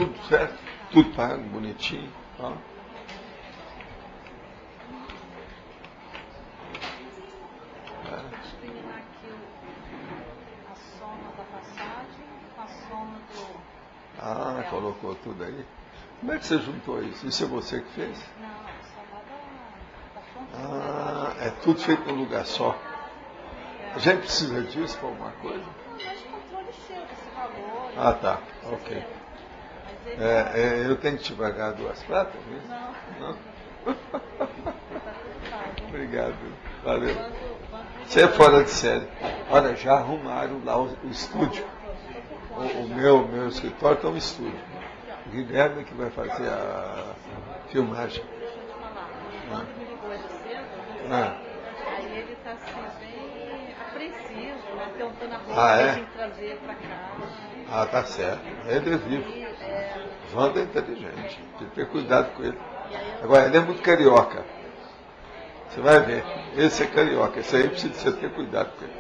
tudo certo, tudo pago, bonitinho. Ó. Discriminar aqui a soma da passagem com a soma do... Ah, colocou tudo aí. Como é que você juntou isso? Isso é você que fez? Não, só da fonte. Ah, é tudo feito num lugar só. A gente precisa disso para alguma coisa? Não, mas controle seu desse valor. Ah, tá. Ok. Mas ele Eu tenho que te pagar 2 pratas? Mesmo? não. Não? Tá tudo pago. Obrigado. Valeu. Quando Você é fora de série. Olha, já arrumaram lá o estúdio. O meu escritório está um estúdio. O Guilherme que vai fazer a filmagem. Deixa eu te falar. Quando me ligou ele cedo, Ah, aí ele está assim, bem apreensivo, né? Tentando arrumar Ah, é? a gente trazer para cá. tá certo. Ele é vivo. E, Wanda é inteligente. Tem que ter cuidado com ele. e aí eu Agora, ele é muito carioca. Você vai ver. Esse é carioca. Esse aí precisa você ter cuidado com ele.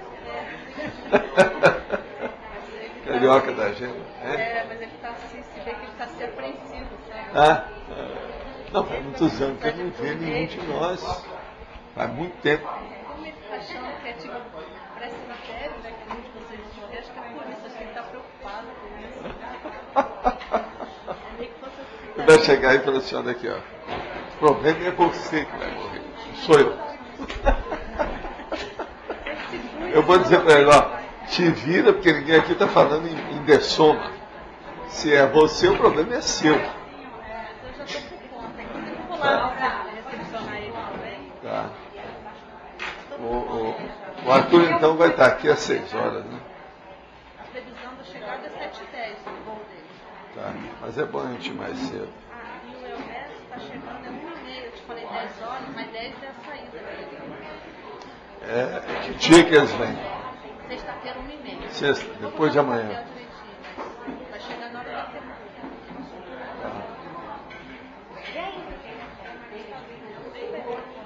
Carioca da gente. mas ele está assim, se vê que ele está se apreensivo, sabe? Ah, não, faz muitos anos que eu não vê nenhum de nós. Faz muito tempo. Como ele está achando que é tipo pré-cemitério, né? Que um de vocês morrer, acho que é por isso, acho que ele está preocupado com isso. É meio que fosse assim. Ele vai chegar e falar assim, olha aqui, ó. O problema é você que vai morrer. Não sou eu. Eu vou dizer para ele, ó, te vira, porque ninguém aqui está falando em dessoma. Se é você, o problema é seu. Eu já estou por conta. Inclusive, eu vou lá recepcionar ele também. Tá. O Arthur, então, vai estar aqui às 6 horas, né? A previsão da chegada é 7h10 no voo dele. Tá. Mas é bom a gente ir mais cedo. E o Elvésio está chegando é 1h30. Eu te falei 10 horas, mas 10 é a saída dele. Que dia que eles vêm? Sexta-feira, 1h30. Sexta, depois de amanhã. Vai chegar na hora da temporada.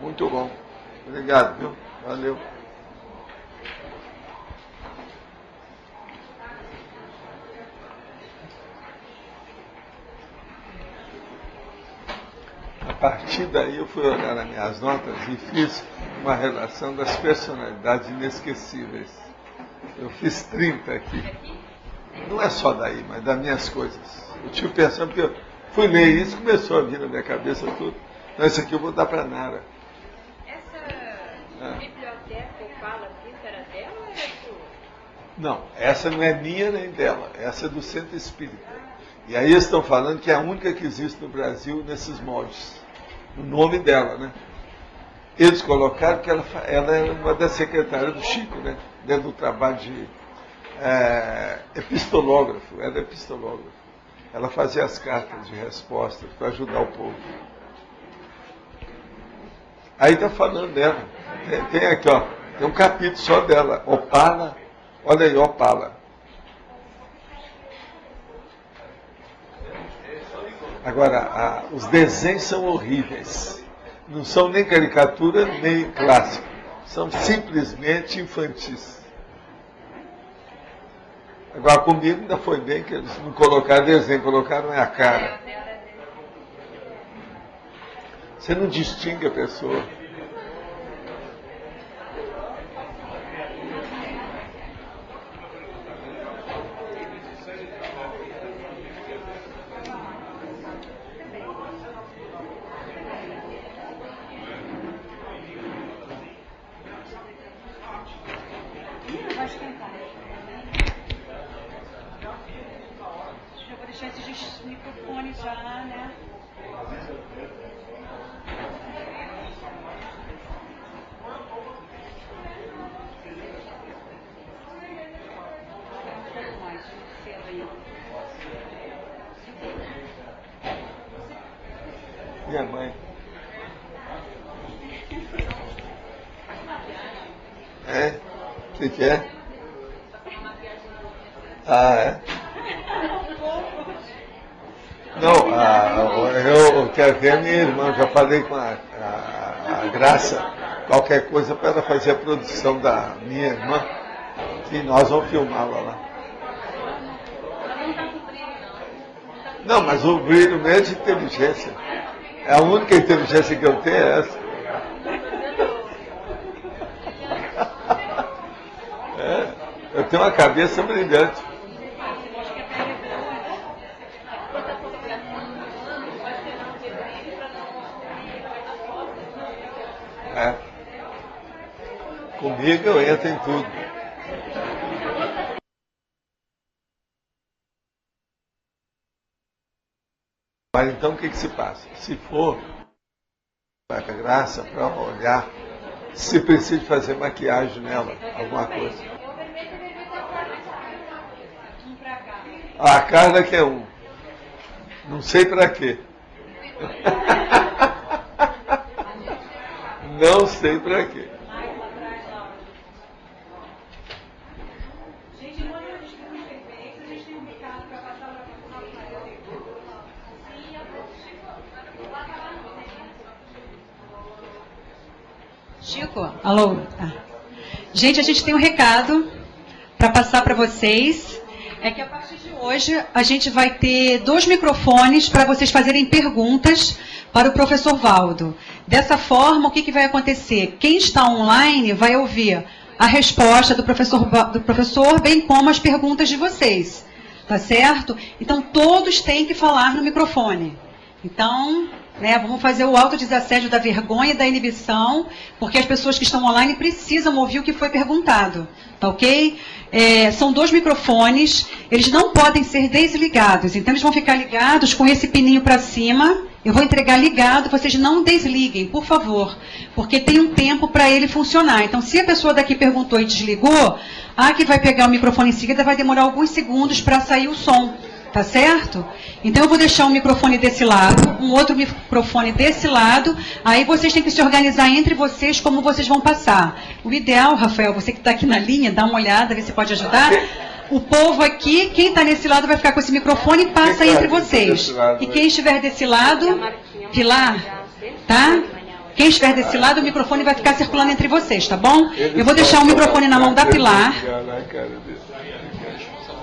Muito bom. Obrigado, viu? Valeu. A partir daí eu fui olhar nas minhas notas e fiz uma relação das personalidades inesquecíveis. Eu fiz 30 aqui. Não é só daí, mas das minhas coisas. Eu tive pensando, porque eu fui ler isso, começou a vir na minha cabeça tudo. Então isso aqui eu vou dar para a Nara. Essa biblioteca que fala aqui, era dela ou era sua? Não, essa não é minha nem dela, essa é do Centro Espírita. E aí eles estão falando que é a única que existe no Brasil nesses moldes. O nome dela, né? Eles colocaram que ela é uma das secretárias do Chico, né? Dentro do trabalho de epistológrafo. Ela é epistológrafo. Ela fazia as cartas de respostas para ajudar o povo. Aí está falando dela. Tem aqui, ó. Tem um capítulo só dela. Opala. Olha aí, Opala. Agora, os desenhos são horríveis. Não são nem caricatura, nem clássico. São simplesmente infantis. Agora, comigo ainda foi bem que eles não colocaram desenho, colocaram a cara. Você não distingue a pessoa. Vai esquentar. Eu vou deixar esses microfones já, né? Minha mãe. É? O que é? Ah, é? Não, eu quero ver a minha irmã, já falei com a Graça, qualquer coisa para ela fazer a produção da minha irmã, e nós vamos filmá-la lá. Não, mas o brilho mesmo é de inteligência. É a única inteligência que eu tenho é essa. Eu tenho uma cabeça brilhante. Comigo eu entro em tudo. Mas então o que se passa? Se for para a graça, para olhar, se precisa fazer maquiagem nela, alguma coisa. A Carla que é um. Não sei para quê. Não sei para quê. Chico, alô? Gente, a gente tem um recado para passar para vocês. É que a partir de hoje a gente vai ter 2 microfones para vocês fazerem perguntas para o professor Valdo. Dessa forma, o que vai acontecer? Quem está online vai ouvir a resposta do professor, bem como as perguntas de vocês. Tá certo? Então, todos têm que falar no microfone. Então, vamos fazer o autodesassédio da vergonha e da inibição, porque as pessoas que estão online precisam ouvir o que foi perguntado. Tá ok? São 2 microfones, eles não podem ser desligados, então eles vão ficar ligados com esse pininho para cima. Eu vou entregar ligado, vocês não desliguem, por favor, porque tem um tempo para ele funcionar. Então, se a pessoa daqui perguntou e desligou, a que vai pegar o microfone em seguida vai demorar alguns segundos para sair o som. Tá certo? Então eu vou deixar um microfone desse lado, um outro microfone desse lado, aí vocês têm que se organizar entre vocês como vocês vão passar. O ideal, Rafael, você que está aqui na linha, dá uma olhada, vê se pode ajudar. O povo aqui, quem está nesse lado vai ficar com esse microfone e passa entre vocês. E quem estiver desse lado, Pilar, tá? Quem estiver desse lado, o microfone vai ficar circulando entre vocês, tá bom? Eu vou deixar um microfone na mão da Pilar.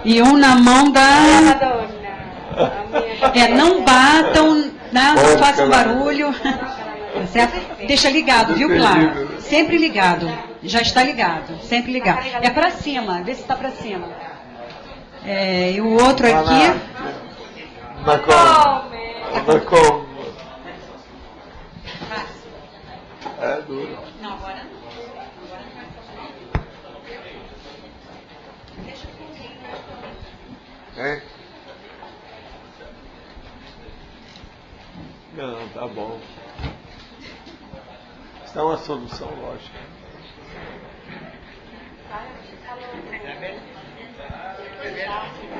E um na mão da... não batam, não façam barulho. Tá certo? Deixa ligado, viu, Pilar? Sempre ligado. Já está ligado, sempre ligado. É para cima, vê se está para cima. E o outro aqui... É duro. Não, agora não. Não, tá bom. Isso é uma solução lógica.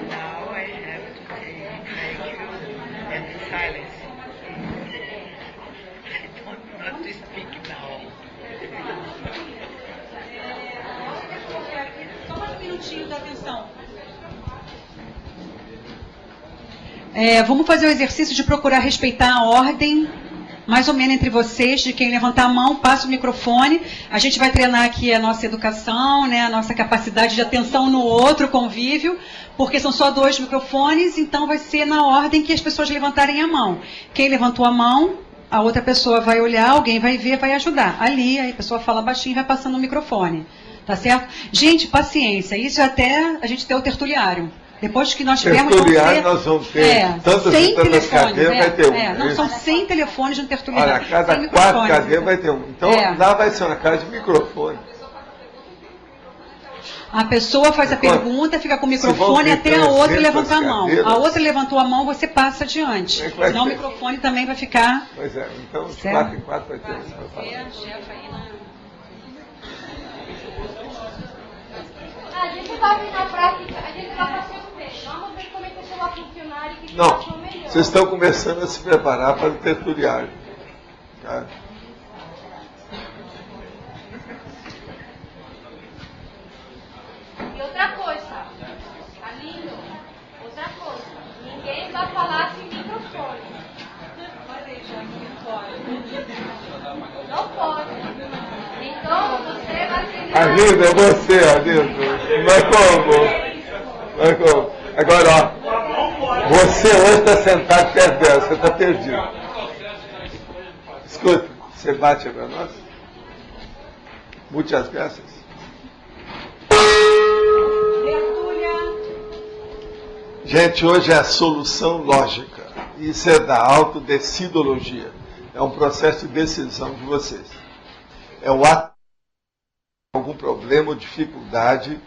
Now I have to take thank you and silence. I don't want to speak now. Só mais um minutinho da atenção. Vamos fazer o exercício de procurar respeitar a ordem, mais ou menos entre vocês, de quem levantar a mão, passa o microfone. A gente vai treinar aqui a nossa educação, a nossa capacidade de atenção no outro, convívio, porque são só 2 microfones, então vai ser na ordem que as pessoas levantarem a mão. Quem levantou a mão, a outra pessoa vai olhar, alguém vai ver, vai ajudar. Ali, aí a pessoa fala baixinho e vai passando o microfone. Tá certo? Gente, paciência, isso é até a gente ter o tertuliário. Depois que nós tivermos, nós vamos ter tantas 100 telefones, cadeiras, vai ter um. Não, são 100 telefones no tertuliário. Olha, a cada 4 cadeiras vai ter um. Então, lá vai ser uma casa de microfone. A pessoa faz a pergunta, fica com o microfone até a outra levantar a mão. A outra levantou a mão, você passa adiante. Senão o microfone também vai ficar... Pois é, então de 4 em 4 vai ter um. A gente vai vir na prática, a gente vai fazer o mesmo. Vamos ver como é que isso vai funcionar e que não, vai melhor. vocês estão começando a se preparar para o tertuliário. Tá? E outra coisa, tá lindo? Outra coisa, ninguém vai falar sem microfone. Não pode. Então você vai ter... Arlindo, é você, Arlindo. Mas como? Agora, ó. Você hoje está sentado perto dela, você está perdido. Escuta, você bate para nós? Muitas graças. Gente, hoje é a solução lógica. Isso é da autodecidologia. É um processo de decisão de vocês. É o ato de algum problema ou dificuldade,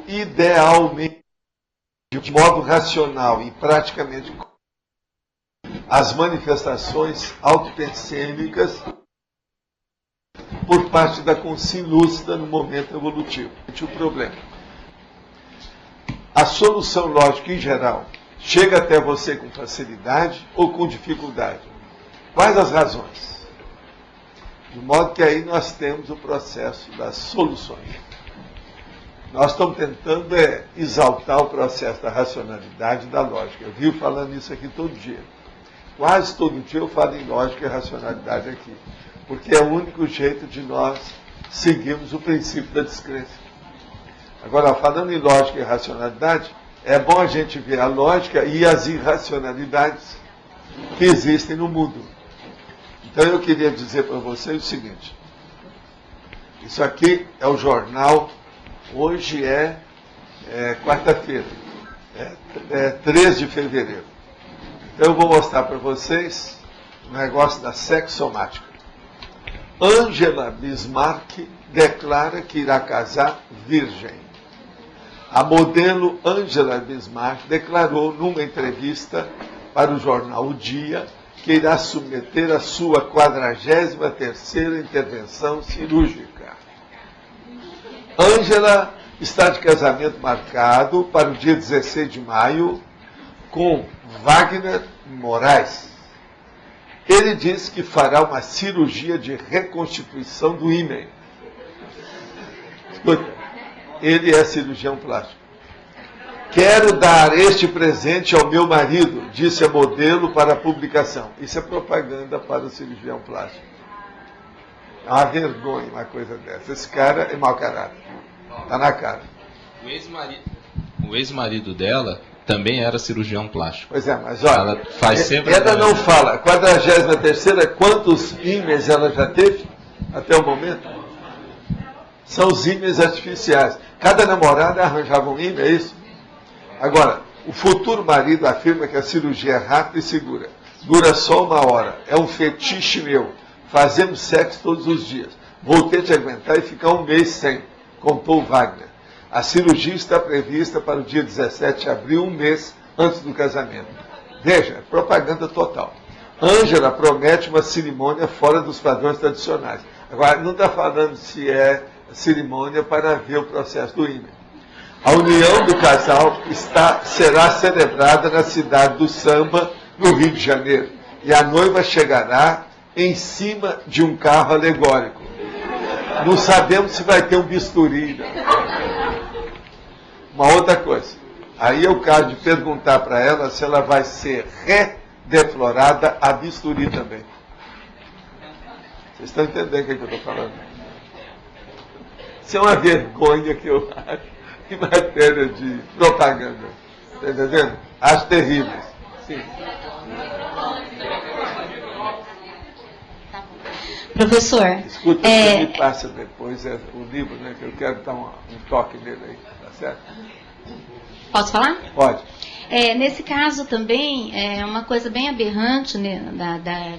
idealmente, de modo racional e praticamente as manifestações autopensêmicas por parte da consciência lúcida no momento evolutivo. O problema. A solução lógica, em geral, chega até você com facilidade ou com dificuldade. Quais as razões? De modo que aí nós temos o processo das soluções. Nós estamos tentando exaltar o processo da racionalidade e da lógica. Eu vivo falando isso aqui todo dia. Quase todo dia eu falo em lógica e racionalidade aqui. Porque é o único jeito de nós seguirmos o princípio da descrença. Agora, falando em lógica e racionalidade, é bom a gente ver a lógica e as irracionalidades que existem no mundo. Então eu queria dizer para vocês o seguinte. Isso aqui é o jornal, hoje é quarta-feira, 3 de fevereiro. Então eu vou mostrar para vocês o negócio da sexomática. Angela Bismarck declara que irá casar virgem. A modelo Angela Bismarck declarou numa entrevista para o jornal O Dia que irá submeter a sua 43ª intervenção cirúrgica. Angela está de casamento marcado para o dia 16 de maio com Wagner Moraes. Ele diz que fará uma cirurgia de reconstituição do ímen. Escuta, ele é cirurgião plástico. Quero dar este presente ao meu marido, disse a modelo para a publicação. Isso é propaganda para o cirurgião plástico. É uma vergonha uma coisa dessa. Esse cara é mau caráter. Está na cara. O ex-marido dela também era cirurgião plástico. Pois é, mas olha, ela faz sempre ela não fala. 43ª, quantos ímens ela já teve até o momento? São os ímens artificiais. Cada namorada arranjava um ímen, é isso? Agora, o futuro marido afirma que a cirurgia é rápida e segura. Dura só 1 hora. É um fetiche meu. Fazemos sexo todos os dias. Vou ter de aguentar e ficar 1 mês sem, contou Wagner. A cirurgia está prevista para o dia 17 de abril, 1 mês antes do casamento. Veja, propaganda total. Ângela promete uma cerimônia fora dos padrões tradicionais. Agora, não está falando se é cerimônia para ver o processo do ímen. A união do casal será celebrada na cidade do Samba, no Rio de Janeiro. E a noiva chegará em cima de um carro alegórico. Não sabemos se vai ter um bisturi. Uma outra coisa. Aí é o caso de perguntar para ela se ela vai ser redeflorada a bisturi também. Vocês estão entendendo o que eu estou falando? Isso é uma vergonha que eu acho em matéria de propaganda. Está entendendo? Acho terrível. Sim. Professor, escuta, você me passa depois o livro, né, que eu quero dar um toque nele aí, tá certo? Posso falar? Pode. Nesse caso também, uma coisa bem aberrante, né,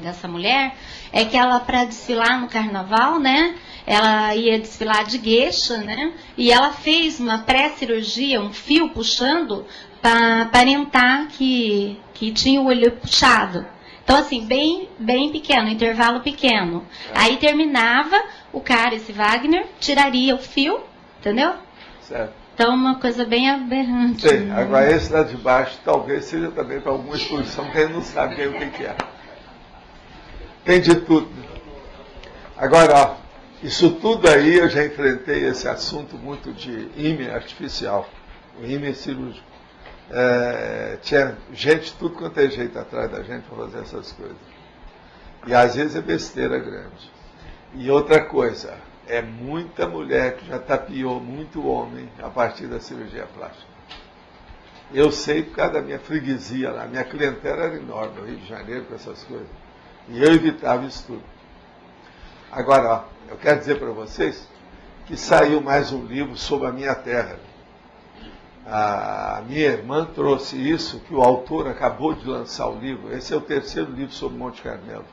dessa mulher, é que ela, para desfilar no carnaval, né, ela ia desfilar de gueixa, né, e ela fez uma pré-cirurgia, um fio puxando, para aparentar que tinha o olho puxado. Então, assim, bem pequeno, intervalo pequeno. Aí terminava, o cara, esse Wagner, tiraria o fio, entendeu? Certo. Então, uma coisa bem aberrante. Sim, agora esse lá de baixo talvez seja também para alguma exposição que ele não sabe bem o que é. Tem de tudo. Agora, ó, isso tudo aí eu já enfrentei esse assunto muito de ímen artificial, o ímen cirúrgico. Tinha gente, tudo quanto é jeito atrás da gente para fazer essas coisas. E às vezes é besteira grande. E outra coisa, é muita mulher que já tapiou muito homem a partir da cirurgia plástica. Eu sei por causa da minha freguesia lá. Minha clientela era enorme, no Rio de Janeiro, com essas coisas. E eu evitava isso tudo. Agora, ó, eu quero dizer para vocês que saiu mais um livro sobre a minha terra. A minha irmã trouxe isso, que o autor acabou de lançar o livro. Esse é o terceiro livro sobre Monte Carmelo.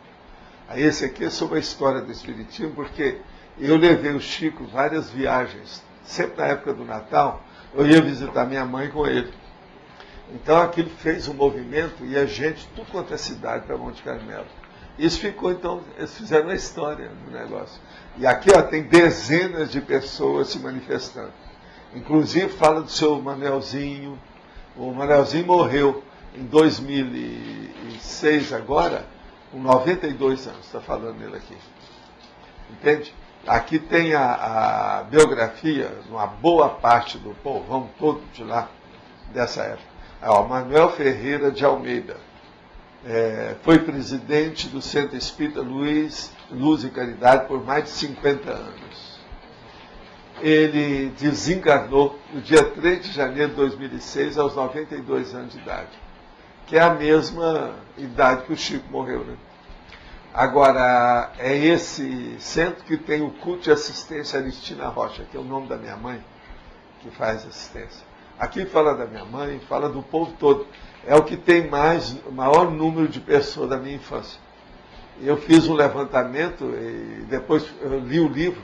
Aí esse aqui é sobre a história do Espiritismo, porque eu levei o Chico várias viagens. Sempre na época do Natal, eu ia visitar minha mãe com ele. Então aquilo fez um movimento e a gente, tudo quanto é cidade, para Monte Carmelo. Isso ficou, então, eles fizeram a história do negócio. E aqui, ó, tem dezenas de pessoas se manifestando. Inclusive fala do seu Manuelzinho. O Manuelzinho morreu em 2006 agora, com 92 anos, está falando ele aqui. Entende? Aqui tem a biografia, uma boa parte do povão todo de lá, dessa época. Ó, Manuel Ferreira de Almeida. Foi presidente do Centro Espírita Luz e Caridade por mais de 50 anos. Ele desencarnou no dia 3 de janeiro de 2006, aos 92 anos de idade, que é a mesma idade que o Chico morreu, né? Agora, é esse centro que tem o culto de assistência Aristina Rocha, que é o nome da minha mãe, que faz assistência. Aqui fala da minha mãe, fala do povo todo. É o que tem o maior número de pessoas da minha infância. Eu fiz um levantamento e depois eu li o livro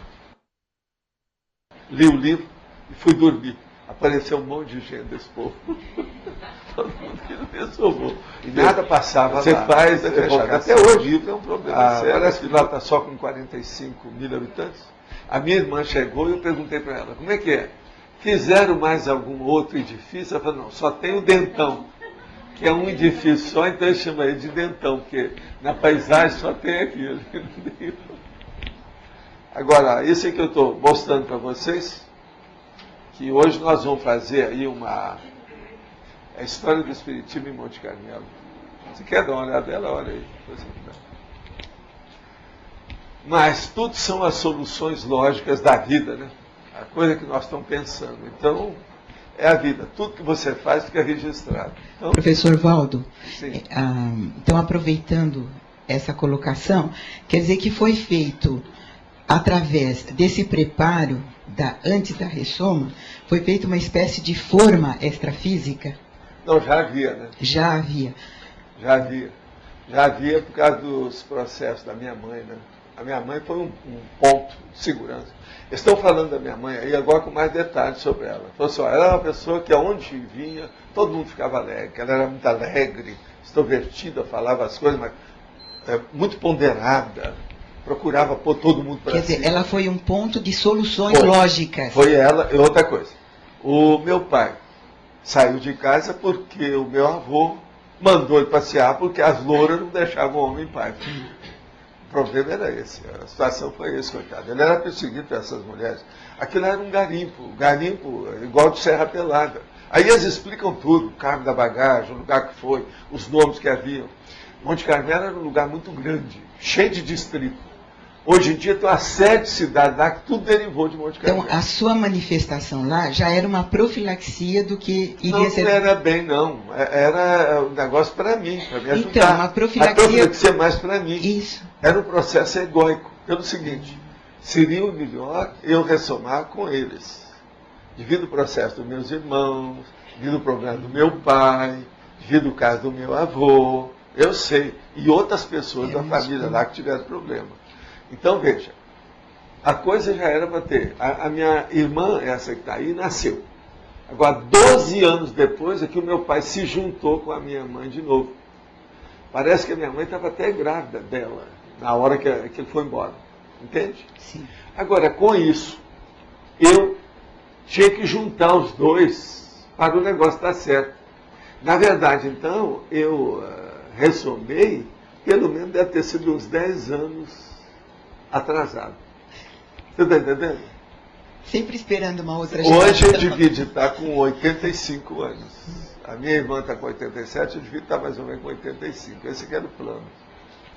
e fui dormir. Apareceu um monte de gente desse povo. Todo mundo me somou. E nada passava Você lá. faz Até hoje o livro é um problema sério. Parece que lá está só com 45 mil habitantes. A minha irmã chegou e eu perguntei para ela, como é que é? Fizeram mais algum outro edifício? Ela falou, não, só tem o Dentão, que é um edifício só, então eu chamo ele de Dentão, porque na paisagem só tem aquilo. Agora, isso é que eu estou mostrando para vocês, que hoje nós vamos fazer aí a história do Espiritismo em Monte Carmelo. Se quer dar uma olhada dela, olha aí. Mas tudo são as soluções lógicas da vida, né? A coisa que nós estamos pensando. Então, é a vida. Tudo que você faz fica registrado. Então, Professor Valdo, sim. Então aproveitando essa colocação, quer dizer que foi feito, através desse preparo, antes da ressoma, foi feita uma espécie de forma extrafísica? Não, já havia, né? Já havia. Já havia. Já havia por causa dos processos da minha mãe, né? A minha mãe foi um ponto de segurança. Estão falando da minha mãe aí agora com mais detalhes sobre ela. Falou assim, ó, ela era uma pessoa que aonde vinha, todo mundo ficava alegre. Ela era muito alegre, extrovertida, falava as coisas, mas muito ponderada. Procurava pôr todo mundo para cima. Quer dizer, ela foi um ponto de soluções lógicas. Foi ela. E outra coisa. O meu pai saiu de casa porque o meu avô mandou ele passear porque as louras não deixavam o homem em paz. O problema era esse. A situação foi esse, coitado. Ele era perseguido por essas mulheres. Aquilo era um garimpo igual de Serra Pelada. Aí eles explicam tudo, o cargo da bagagem, o lugar que foi, os nomes que haviam. Monte Carmelo era um lugar muito grande, cheio de distritos. Hoje em dia tem uma série de cidades lá que tudo derivou de Monte Carmelo. Então, a sua manifestação lá já era uma profilaxia do que iria ser... Não era bem, não. Era um negócio para mim, para me ajudar. Então, uma profilaxia... A profilaxia mais para mim. Isso. Era um processo egóico. Pelo seguinte, seria o melhor eu ressomar com eles. Devido ao processo dos meus irmãos, devido ao problema do meu pai, devido ao caso do meu avô, eu sei. E outras pessoas da família lá que tiveram problema. Então, veja, a coisa já era para ter. A minha irmã, essa que está aí, nasceu. Agora, 12 anos depois, é que o meu pai se juntou com a minha mãe de novo. Parece que a minha mãe estava até grávida dela, na hora que ele foi embora. Entende? Sim. Agora, com isso, eu tinha que juntar os dois para o negócio dar certo. Na verdade, então, eu ressomei, pelo menos deve ter sido uns 10 anos atrasado. Você está entendendo? Sempre esperando uma outra geração. Hoje eu devia estar com 85 anos. A minha irmã está com 87, eu devia estar mais ou menos com 85. Esse aqui era o plano.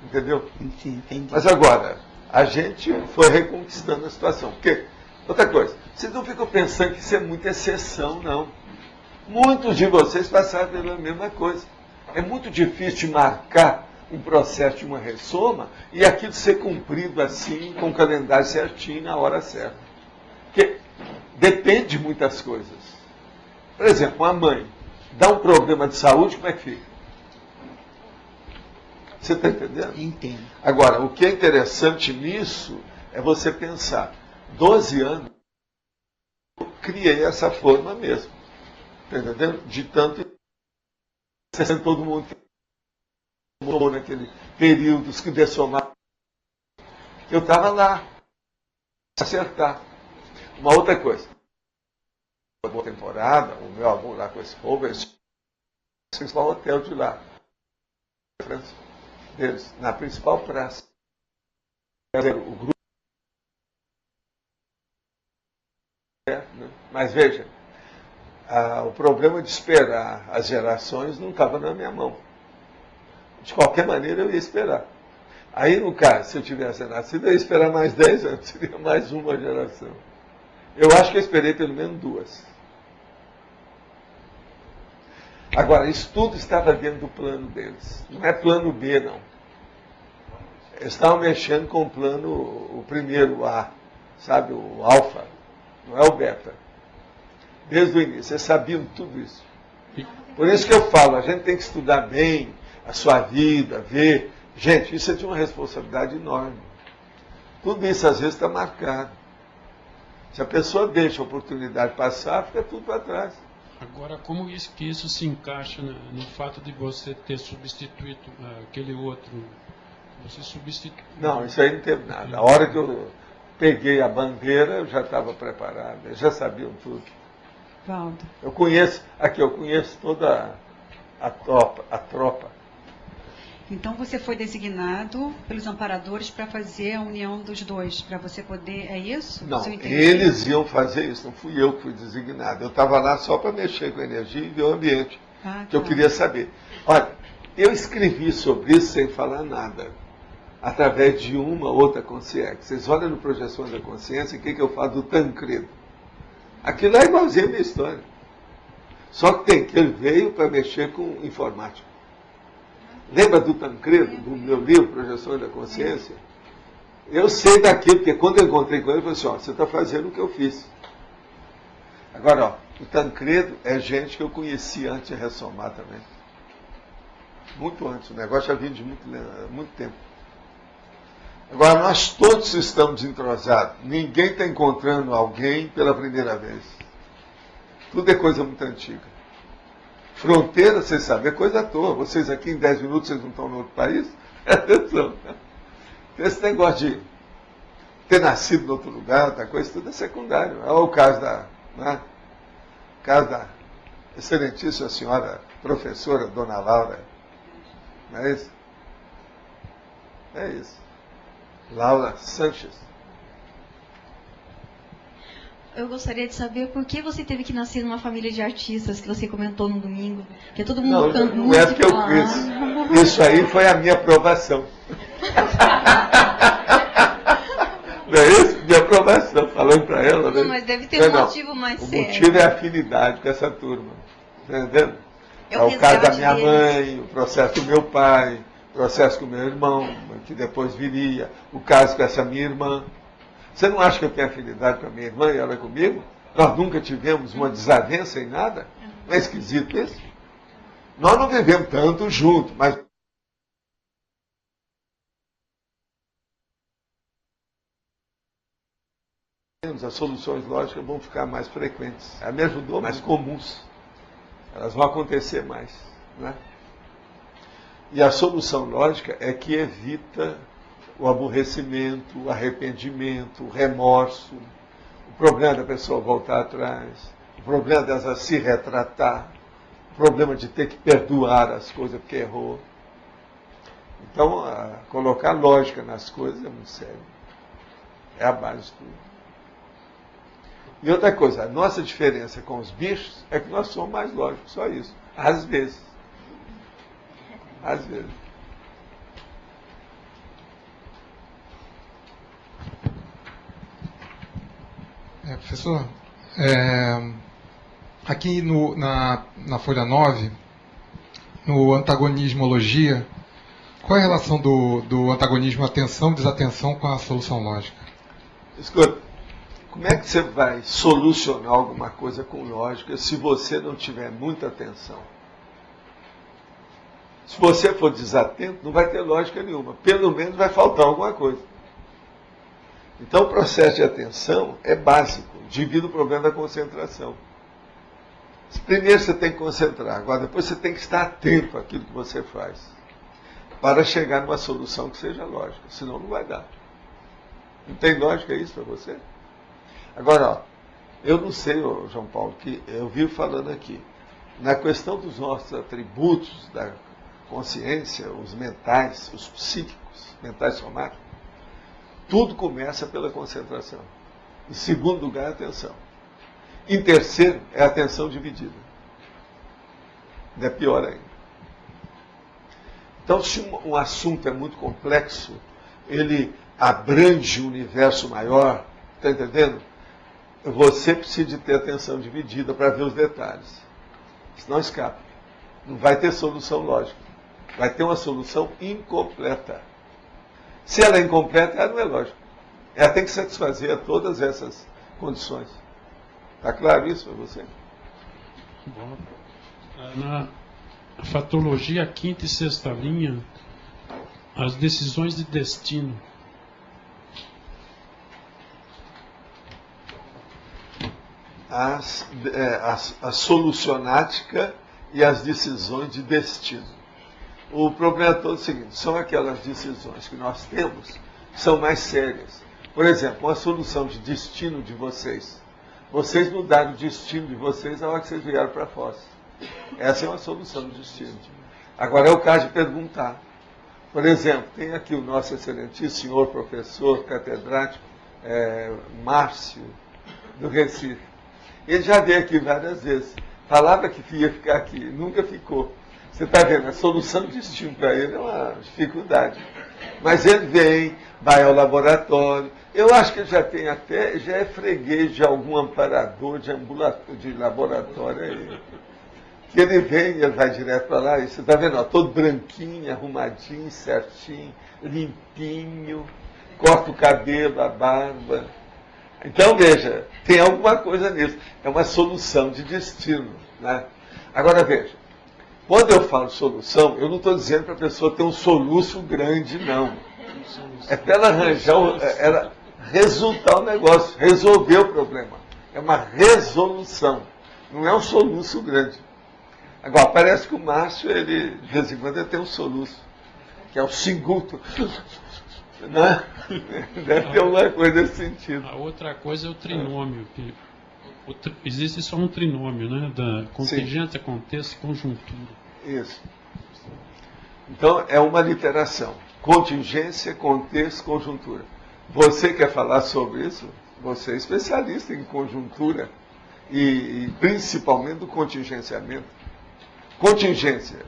Entendeu? Sim, entendi. Mas agora, a gente foi reconquistando a situação. Porque, outra coisa, vocês não ficam pensando que isso é muita exceção, não. Muitos de vocês passaram pela mesma coisa. É muito difícil marcar um processo de uma ressoma e aquilo ser cumprido assim, com o calendário certinho, na hora certa. Porque depende de muitas coisas. Por exemplo, uma mãe dá um problema de saúde, como é que fica? Você está entendendo? Entendo. Agora, o que é interessante nisso é você pensar, 12 anos, eu criei essa forma mesmo. Está entendendo? De tanto todo mundo que morou naquele período, os que dessomaram. Eu estava lá, acertar. Uma outra coisa. Boa temporada, o meu avô lá com esse povo, eles principal hotel de lá. Deles, na principal praça. O grupo. Mas veja, o problema de esperar as gerações não estava na minha mão. De qualquer maneira eu ia esperar. Aí, no caso, se eu tivesse nascido, eu ia esperar mais 10 anos, seria mais uma geração. Eu acho que eu esperei pelo menos 2. Agora, isso tudo estava dentro do plano deles. Não é plano B, não. Eles estavam mexendo com o plano, o primeiro A, sabe, o alfa, não é o beta. Desde o início, eles sabiam tudo isso. Por isso que eu falo, a gente tem que estudar bem a sua vida, ver. Gente, isso é de uma responsabilidade enorme. Tudo isso às vezes está marcado. Se a pessoa deixa a oportunidade passar, fica tudo para trás. Agora, como que isso se encaixa no fato de você ter substituído aquele outro? Você substituiu. Não, isso aí não teve nada. A hora que eu peguei a bandeira, eu já estava preparado, eles já sabiam tudo. Valdo. Eu conheço toda a tropa. Então você foi designado pelos amparadores para fazer a união dos dois, para você poder, é isso? Não, eles iam fazer isso, não fui eu que fui designado. Eu estava lá só para mexer com a energia e ver o ambiente, que eu queria saber. Olha, eu escrevi sobre isso sem falar nada, através de uma outra consciência. Vocês olham no Projeções da Consciência, o que eu falo do Tancredo. Aquilo é igualzinho a minha história. Só que ele veio para mexer com informática. Lembra do Tancredo, do meu livro, Projeções da Consciência? Eu sei daquilo, porque quando eu encontrei com ele, eu falei assim, ó, você está fazendo o que eu fiz. Agora, ó, o Tancredo é gente que eu conheci antes de ressomar também. Muito antes, o negócio já vinha de muito tempo. Agora, nós todos estamos entrosados. Ninguém está encontrando alguém pela primeira vez. Tudo é coisa muito antiga. Fronteira, vocês sabem, é coisa à toa. Vocês aqui em 10 minutos, vocês não estão no outro país? Atenção. Esse negócio de ter nascido em outro lugar, outra coisa, tudo é secundário. Olha o caso da excelentíssima senhora professora Dona Laura. Não é isso? É isso. Laura Sanches. Eu gostaria de saber por que você teve que nascer numa família de artistas, que você comentou no domingo, que todo mundo canta música. Não é porque eu quis. Isso aí foi a minha aprovação. Não é isso? Minha aprovação, falando para ela. Não, mas deve ter um motivo mais sério. O motivo é a afinidade com essa turma. Está entendendo? É o caso da minha mãe, o processo do meu pai, o processo com o meu irmão, que depois viria, o caso com essa minha irmã. Você não acha que eu tenho afinidade com a minha irmã e ela comigo? Nós nunca tivemos uma desavença em nada? Não é esquisito isso? Nós não vivemos tanto juntos, mas as soluções lógicas vão ficar mais frequentes. Ela me ajudou, mais comuns. Elas vão acontecer mais. Né? E a solução lógica é que evita o aborrecimento, o arrependimento, o remorso, o problema da pessoa voltar atrás, o problema dela se retratar, o problema de ter que perdoar as coisas porque errou. Então, colocar lógica nas coisas é muito sério. É a base de tudo. E outra coisa, a nossa diferença com os bichos é que nós somos mais lógicos, só isso. Às vezes. Às vezes. Professor, aqui na folha 9, no antagonismologia, qual é a relação do antagonismo atenção-desatenção com a solução lógica? Escuta, como é que você vai solucionar alguma coisa com lógica se você não tiver muita atenção? Se você for desatento, não vai ter lógica nenhuma. Pelo menos vai faltar alguma coisa. Então o processo de atenção é básico. Divide o problema da concentração. Primeiro você tem que concentrar, agora depois você tem que estar atento àquilo que você faz, para chegar numa solução que seja lógica, senão não vai dar. Não tem lógica isso para você? Agora, ó, eu não sei, João Paulo, que eu vivo falando aqui, na questão dos nossos atributos da consciência, os mentais, os psíquicos, mentais somáticos, tudo começa pela concentração. Em segundo lugar, a atenção. Em terceiro, é a atenção dividida. Ainda é pior ainda. Então, se um assunto é muito complexo, ele abrange um universo maior, está entendendo? Você precisa de ter atenção dividida para ver os detalhes. Senão escapa. Não vai ter solução lógica. Vai ter uma solução incompleta. Se ela é incompleta, ela não é lógica. Ela tem que satisfazer a todas essas condições. Está claro isso para você? Bom. Na fatologia, quinta e sexta linha, as decisões de destino. A solucionática e as decisões de destino. O problema todo é o seguinte, são aquelas decisões que nós temos que são mais sérias. Por exemplo, uma solução de destino de vocês. Vocês mudaram o destino de vocês na hora que vocês vieram para Foz. Essa é uma solução de destino. Agora é o caso de perguntar. Por exemplo, tem aqui o nosso excelentíssimo senhor professor catedrático, Márcio, do Recife. Ele já veio aqui várias vezes. Falava que ia ficar aqui, nunca ficou. Você está vendo, a solução de destino para ele é uma dificuldade. Mas ele vem, vai ao laboratório. Eu acho que ele já é freguês de algum amparador de laboratório aí. Que ele vem, ele vai direto para lá, e você está vendo, ó, todo branquinho, arrumadinho, certinho, limpinho, corta o cabelo, a barba. Então, veja, tem alguma coisa nisso. É uma solução de destino, né? Agora, veja, quando eu falo solução, eu não estou dizendo para a pessoa ter um soluço grande, não. É para ela arranjar, ela resultar o negócio, resolver o problema. É uma resolução, não é um soluço grande. Agora, parece que o Márcio, ele, de vez em quando, ele tem um soluço, que é o singuto. Né? Deve ter alguma coisa nesse sentido. A outra coisa é o trinômio. Que existe só um trinômio, né? Da contingência, contexto e conjuntura. Isso. Então, é uma literação. Contingência, contexto, conjuntura. Você quer falar sobre isso? Você é especialista em conjuntura e principalmente do contingenciamento. Contingência,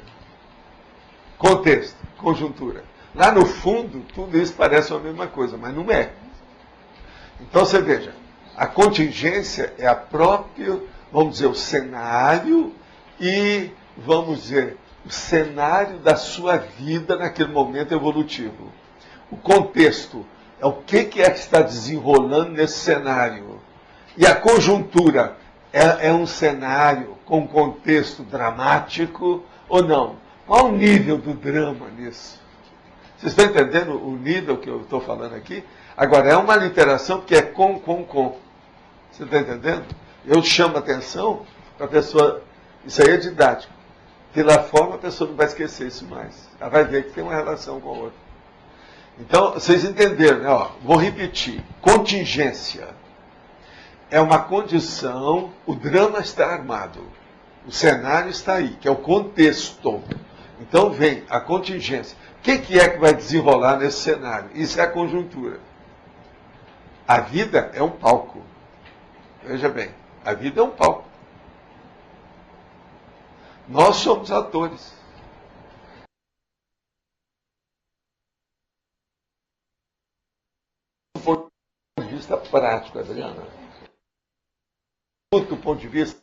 contexto, conjuntura. Lá no fundo, tudo isso parece a mesma coisa, mas não é. Então você veja, a contingência é a própria, vamos dizer, o cenário e, vamos dizer, o cenário da sua vida naquele momento evolutivo. O contexto é o que é que está desenrolando nesse cenário. E a conjuntura é um cenário com contexto dramático ou não? Qual o nível do drama nisso? Vocês estão entendendo o nível que eu estou falando aqui? Agora, é uma literação que é com. Você está entendendo? Eu chamo a atenção para a pessoa. Isso aí é didático. Pela forma, a pessoa não vai esquecer isso mais. Ela vai ver que tem uma relação com a outra. Então, vocês entenderam, né? Ó, vou repetir. Contingência é uma condição, o drama está armado. O cenário está aí, que é o contexto. Então vem a contingência. O que é que vai desenrolar nesse cenário? Isso é a conjuntura. A vida é um palco. Veja bem, a vida é um palco. Nós somos atores. Do ponto de vista prático, Adriana. Do ponto de vista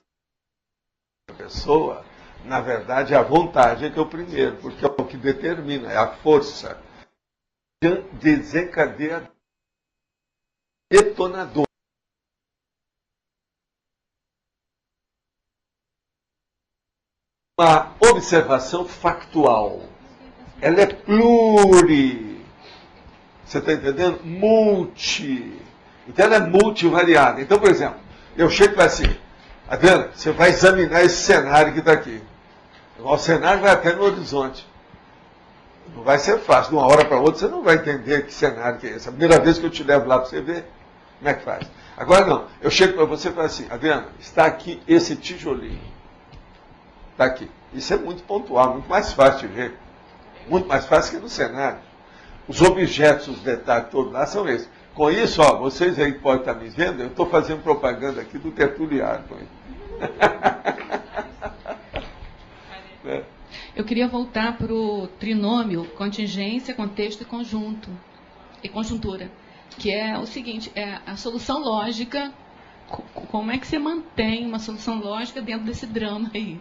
pessoa, na verdade, a vontade é que é o primeiro, porque é o que determina, é a força desencadeadora, detonadora. Uma observação factual. Ela é pluri. Você está entendendo? Multi. Então ela é multivariada. Então, por exemplo, eu chego e falo assim, Adriana, você vai examinar esse cenário que está aqui. O cenário vai até no horizonte. Não vai ser fácil. De uma hora para outra você não vai entender que cenário que é esse. A primeira vez que eu te levo lá para você ver, como é que faz? Agora não. Eu chego para você e falo assim, Adriana, está aqui esse tijolinho. Está aqui. Isso é muito pontual, muito mais fácil de ver. Muito mais fácil que no cenário. Os objetos, os detalhes todos lá são esses. Com isso, ó, vocês aí que podem estar me vendo, eu estou fazendo propaganda aqui do tertuliário. Eu queria voltar para o trinômio, contingência, contexto e conjunto. E conjuntura. Que é o seguinte, é a solução lógica. Como é que você mantém uma solução lógica dentro desse drama aí?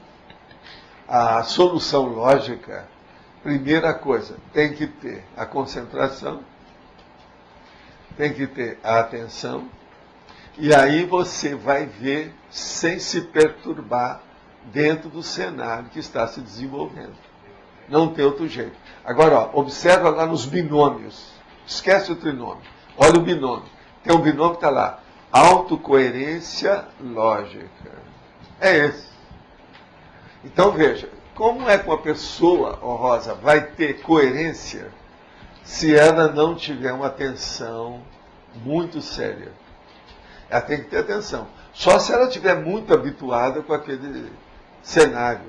A solução lógica, primeira coisa, tem que ter a concentração, tem que ter a atenção, e aí você vai ver sem se perturbar dentro do cenário que está se desenvolvendo. Não tem outro jeito. Agora, ó, observa lá nos binômios. Esquece o trinômio. Olha o binômio. Tem um binômio que está lá. Autocoerência lógica. É esse. Então, veja. Como é que uma pessoa, ó Rosa, vai ter coerência se ela não tiver uma atenção muito séria? Ela tem que ter atenção. Só se ela estiver muito habituada com aquele cenário.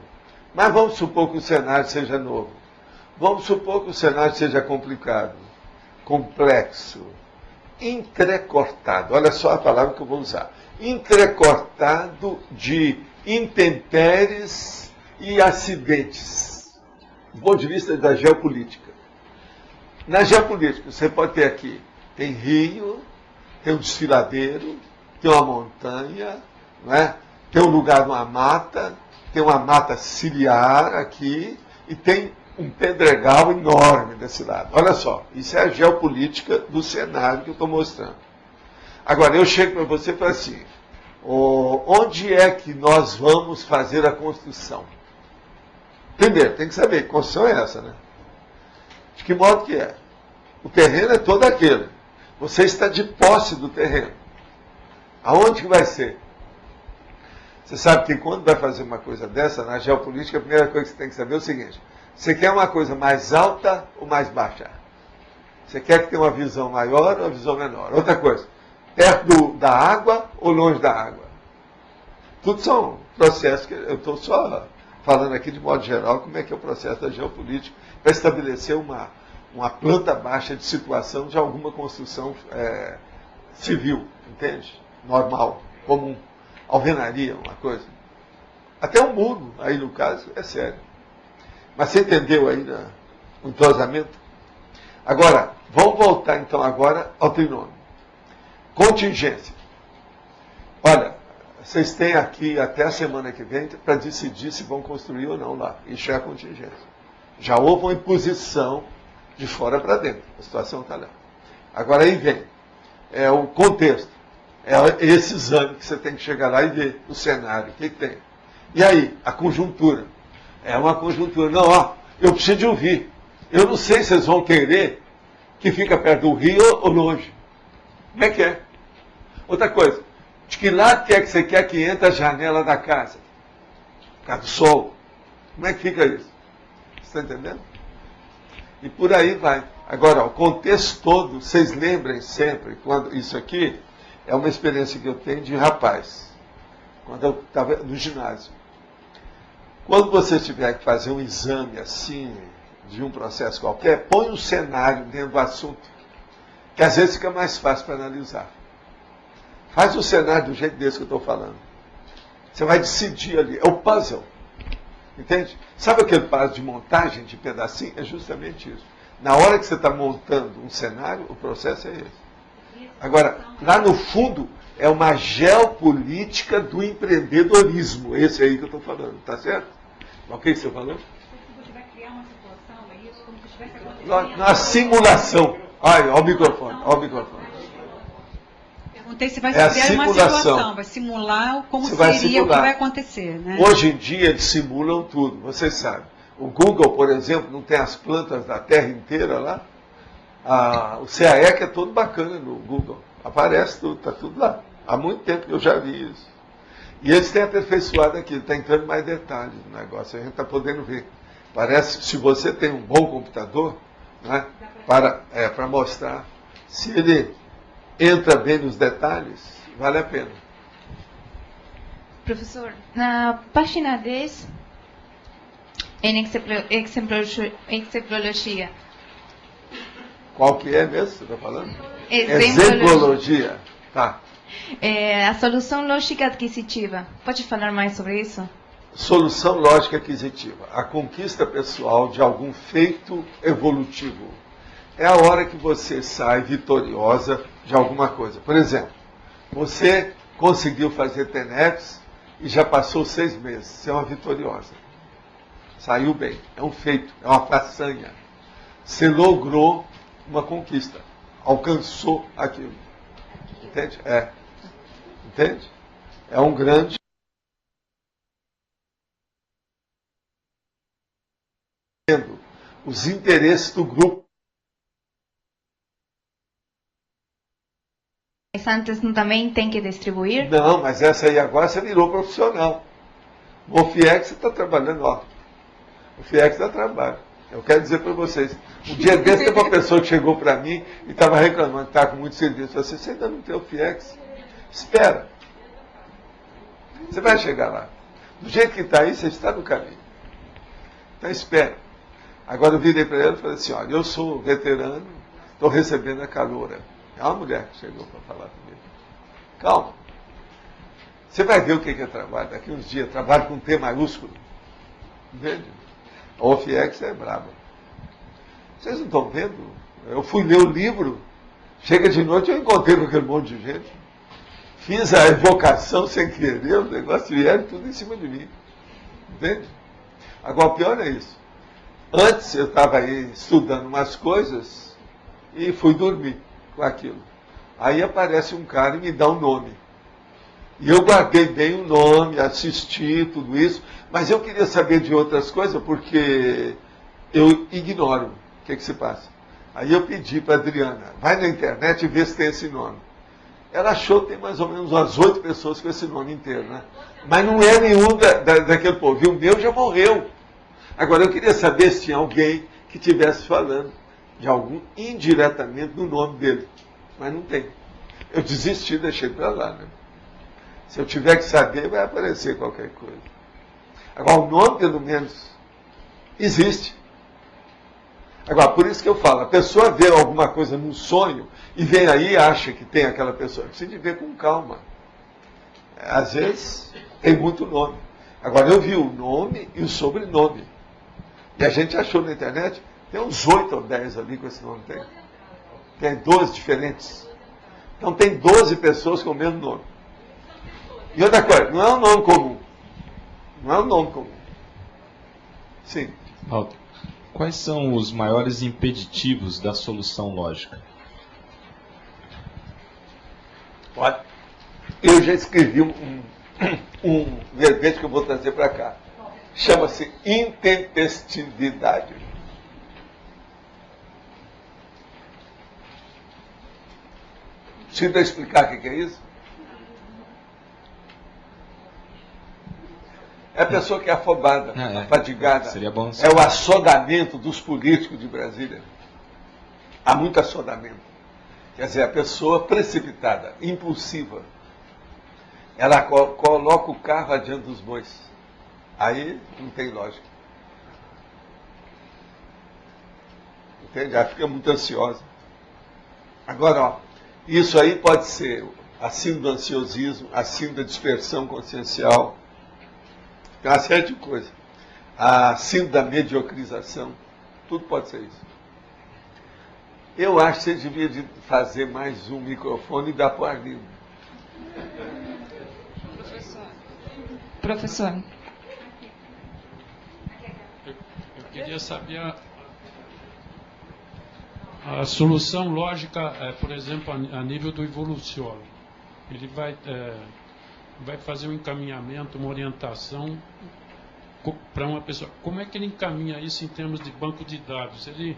Mas vamos supor que o cenário seja novo. Vamos supor que o cenário seja complicado, complexo, entrecortado. Olha só a palavra que eu vou usar. Entrecortado de intempéries e acidentes, do ponto de vista da geopolítica. Na geopolítica, você pode ter aqui, tem rio, tem um desfiladeiro, tem uma montanha, não é? Tem um lugar numa mata, tem uma mata ciliar aqui, e tem um pedregal enorme desse lado. Olha só, isso é a geopolítica do cenário que eu estou mostrando. Agora, eu chego para você e falo assim, onde é que nós vamos fazer a construção? Primeiro, tem que saber que construção é essa, né? De que modo que é? O terreno é todo aquele. Você está de posse do terreno. Aonde que vai ser? Você sabe que quando vai fazer uma coisa dessa, na geopolítica, a primeira coisa que você tem que saber é o seguinte. Você quer uma coisa mais alta ou mais baixa? Você quer que tenha uma visão maior ou uma visão menor? Outra coisa, perto da água ou longe da água? Tudo são processos que eu estou só falando aqui de modo geral como é que é o processo da geopolítica para estabelecer uma planta baixa de situação de alguma construção civil, entende? Normal, comum. Alvenaria, uma coisa. Até um muro, aí no caso, é sério. Mas você entendeu aí o entrosamento? Agora, vamos voltar então agora ao trinômio. Contingência. Olha, vocês têm aqui até a semana que vem para decidir se vão construir ou não lá. Isso é a contingência. Já houve uma imposição de fora para dentro. A situação está lá. Agora aí vem. É o contexto. É esse exame que você tem que chegar lá e ver o cenário. O que tem? E aí, a conjuntura. É uma conjuntura. Não, ó, eu preciso de um rio. Eu não sei se vocês vão querer que fica perto do rio ou longe. Como é que é? Outra coisa. De que lado que é que você quer que entre a janela da casa? Por causa do sol. Como é que fica isso? Você está entendendo? E por aí vai. Agora, o contexto todo, vocês lembrem sempre, quando isso aqui é uma experiência que eu tenho de rapaz. Quando eu estava no ginásio. Quando você tiver que fazer um exame assim, de um processo qualquer, põe um cenário dentro do assunto, que às vezes fica mais fácil para analisar. Faz o cenário do jeito desse que eu estou falando. Você vai decidir ali. É o puzzle. Entende? Sabe aquele puzzle de montagem de pedacinho? É justamente isso. Na hora que você está montando um cenário, o processo é esse. Agora, lá no fundo, É uma geopolítica do empreendedorismo. Esse aí que eu estou falando, tá certo? O que você falou? Na simulação. Olha o microfone, olha o microfone. Perguntei se vai É a criar uma simulação. situação, vai simular como Você vai seria o que simular. vai acontecer, né? Hoje em dia eles simulam tudo, vocês sabem. O Google, por exemplo, não tem as plantas da Terra inteira lá? O CAEC é todo bacana no Google. Aparece tudo, está tudo lá. Há muito tempo que eu já vi isso. E eles têm aperfeiçoado aquilo, está entrando mais detalhes no negócio, a gente está podendo ver. Parece que se você tem um bom computador, né, para mostrar, se ele entra bem nos detalhes, vale a pena. Professor, na página 10, em exemplologia. Qual que é mesmo que você está falando? Exemplologia. Tá. A solução lógica aquisitiva. Pode falar mais sobre isso? Solução lógica aquisitiva. A conquista pessoal de algum feito evolutivo. É a hora que você sai vitoriosa de alguma coisa. Por exemplo, você conseguiu fazer TENEPS e já passou 6 meses. Você é uma vitoriosa. Saiu bem. É um feito. É uma façanha. Você logrou uma conquista. Alcançou aquilo. Entende? Entende? É um grande... os interesses do grupo. Mas antes também tem que distribuir? Não, mas essa aí agora você virou profissional. O FIEX você está trabalhando, ó. O FIEX dá trabalho. Eu quero dizer para vocês, um dia desse teve uma pessoa que chegou para mim e estava reclamando que estava com muito serviço. Eu falei assim, você ainda não tem o FIEX? Espera. Você vai chegar lá. Do jeito que está aí, você está no caminho. Então espera. Agora eu virei para ela e falei assim, olha, eu sou veterano, estou recebendo a caloura. É uma mulher que chegou para falar comigo. Calma. Você vai ver o que é trabalho. Daqui uns dias, trabalho com T maiúsculo. Entende? A OFIEX é braba. Vocês não estão vendo? Eu fui ler o livro, chega de noite eu encontrei com aquele monte de gente. Fiz a evocação sem querer, o negócio vieram tudo em cima de mim. Entende? Agora o pior é isso. Antes eu estava aí estudando umas coisas e fui dormir com aquilo. Aí aparece um cara e me dá um nome. E eu guardei bem o nome, assisti tudo isso, mas eu queria saber de outras coisas porque eu ignoro o que se passa. Aí eu pedi para a Adriana, vai na internet e vê se tem esse nome. Ela achou que tem mais ou menos umas 8 pessoas com esse nome inteiro, né? Mas não é nenhum daquele povo. E o meu já morreu. Agora, eu queria saber se tinha alguém que estivesse falando de algum indiretamente no nome dele. Mas não tem. Eu desisti, deixei para lá, né? Se eu tiver que saber, vai aparecer qualquer coisa. Agora, o nome, pelo menos, existe. Agora, por isso que eu falo, a pessoa vê alguma coisa num sonho e vem aí e acha que tem aquela pessoa. Precisa de ver com calma. Às vezes, tem muito nome. Agora, eu vi o nome e o sobrenome. E a gente achou na internet, tem uns 8 ou 10 ali com esse nome. Tem 12 diferentes. Então, tem 12 pessoas com o mesmo nome. E outra coisa, não é um nome comum. Não é um nome comum. Sim. Walter, quais são os maiores impeditivos da solução lógica? Olha, eu já escrevi um verbete que eu vou trazer para cá. Chama-se intempestividade. Precisa explicar o que é isso? É a pessoa que é afobada, fadigada. Seria bom é o assodamento dos políticos de Brasília. Há muito assodamento. Quer dizer, a pessoa precipitada, impulsiva. Ela coloca o carro adiante dos bois. Aí não tem lógica. Entende? Ela fica muito ansiosa. Agora, ó, isso aí pode ser a síndrome do ansiosismo, a síndrome da dispersão consciencial. Tem uma série de coisas. A síndrome da mediocrização. Tudo pode ser isso. Eu acho que você devia fazer mais um microfone e dar para o Arlindo. Professor. Eu queria saber a solução lógica, por exemplo, a nível do evoluciólogo. Ele vai fazer um encaminhamento, uma orientação para uma pessoa. Como é que ele encaminha isso em termos de banco de dados? Ele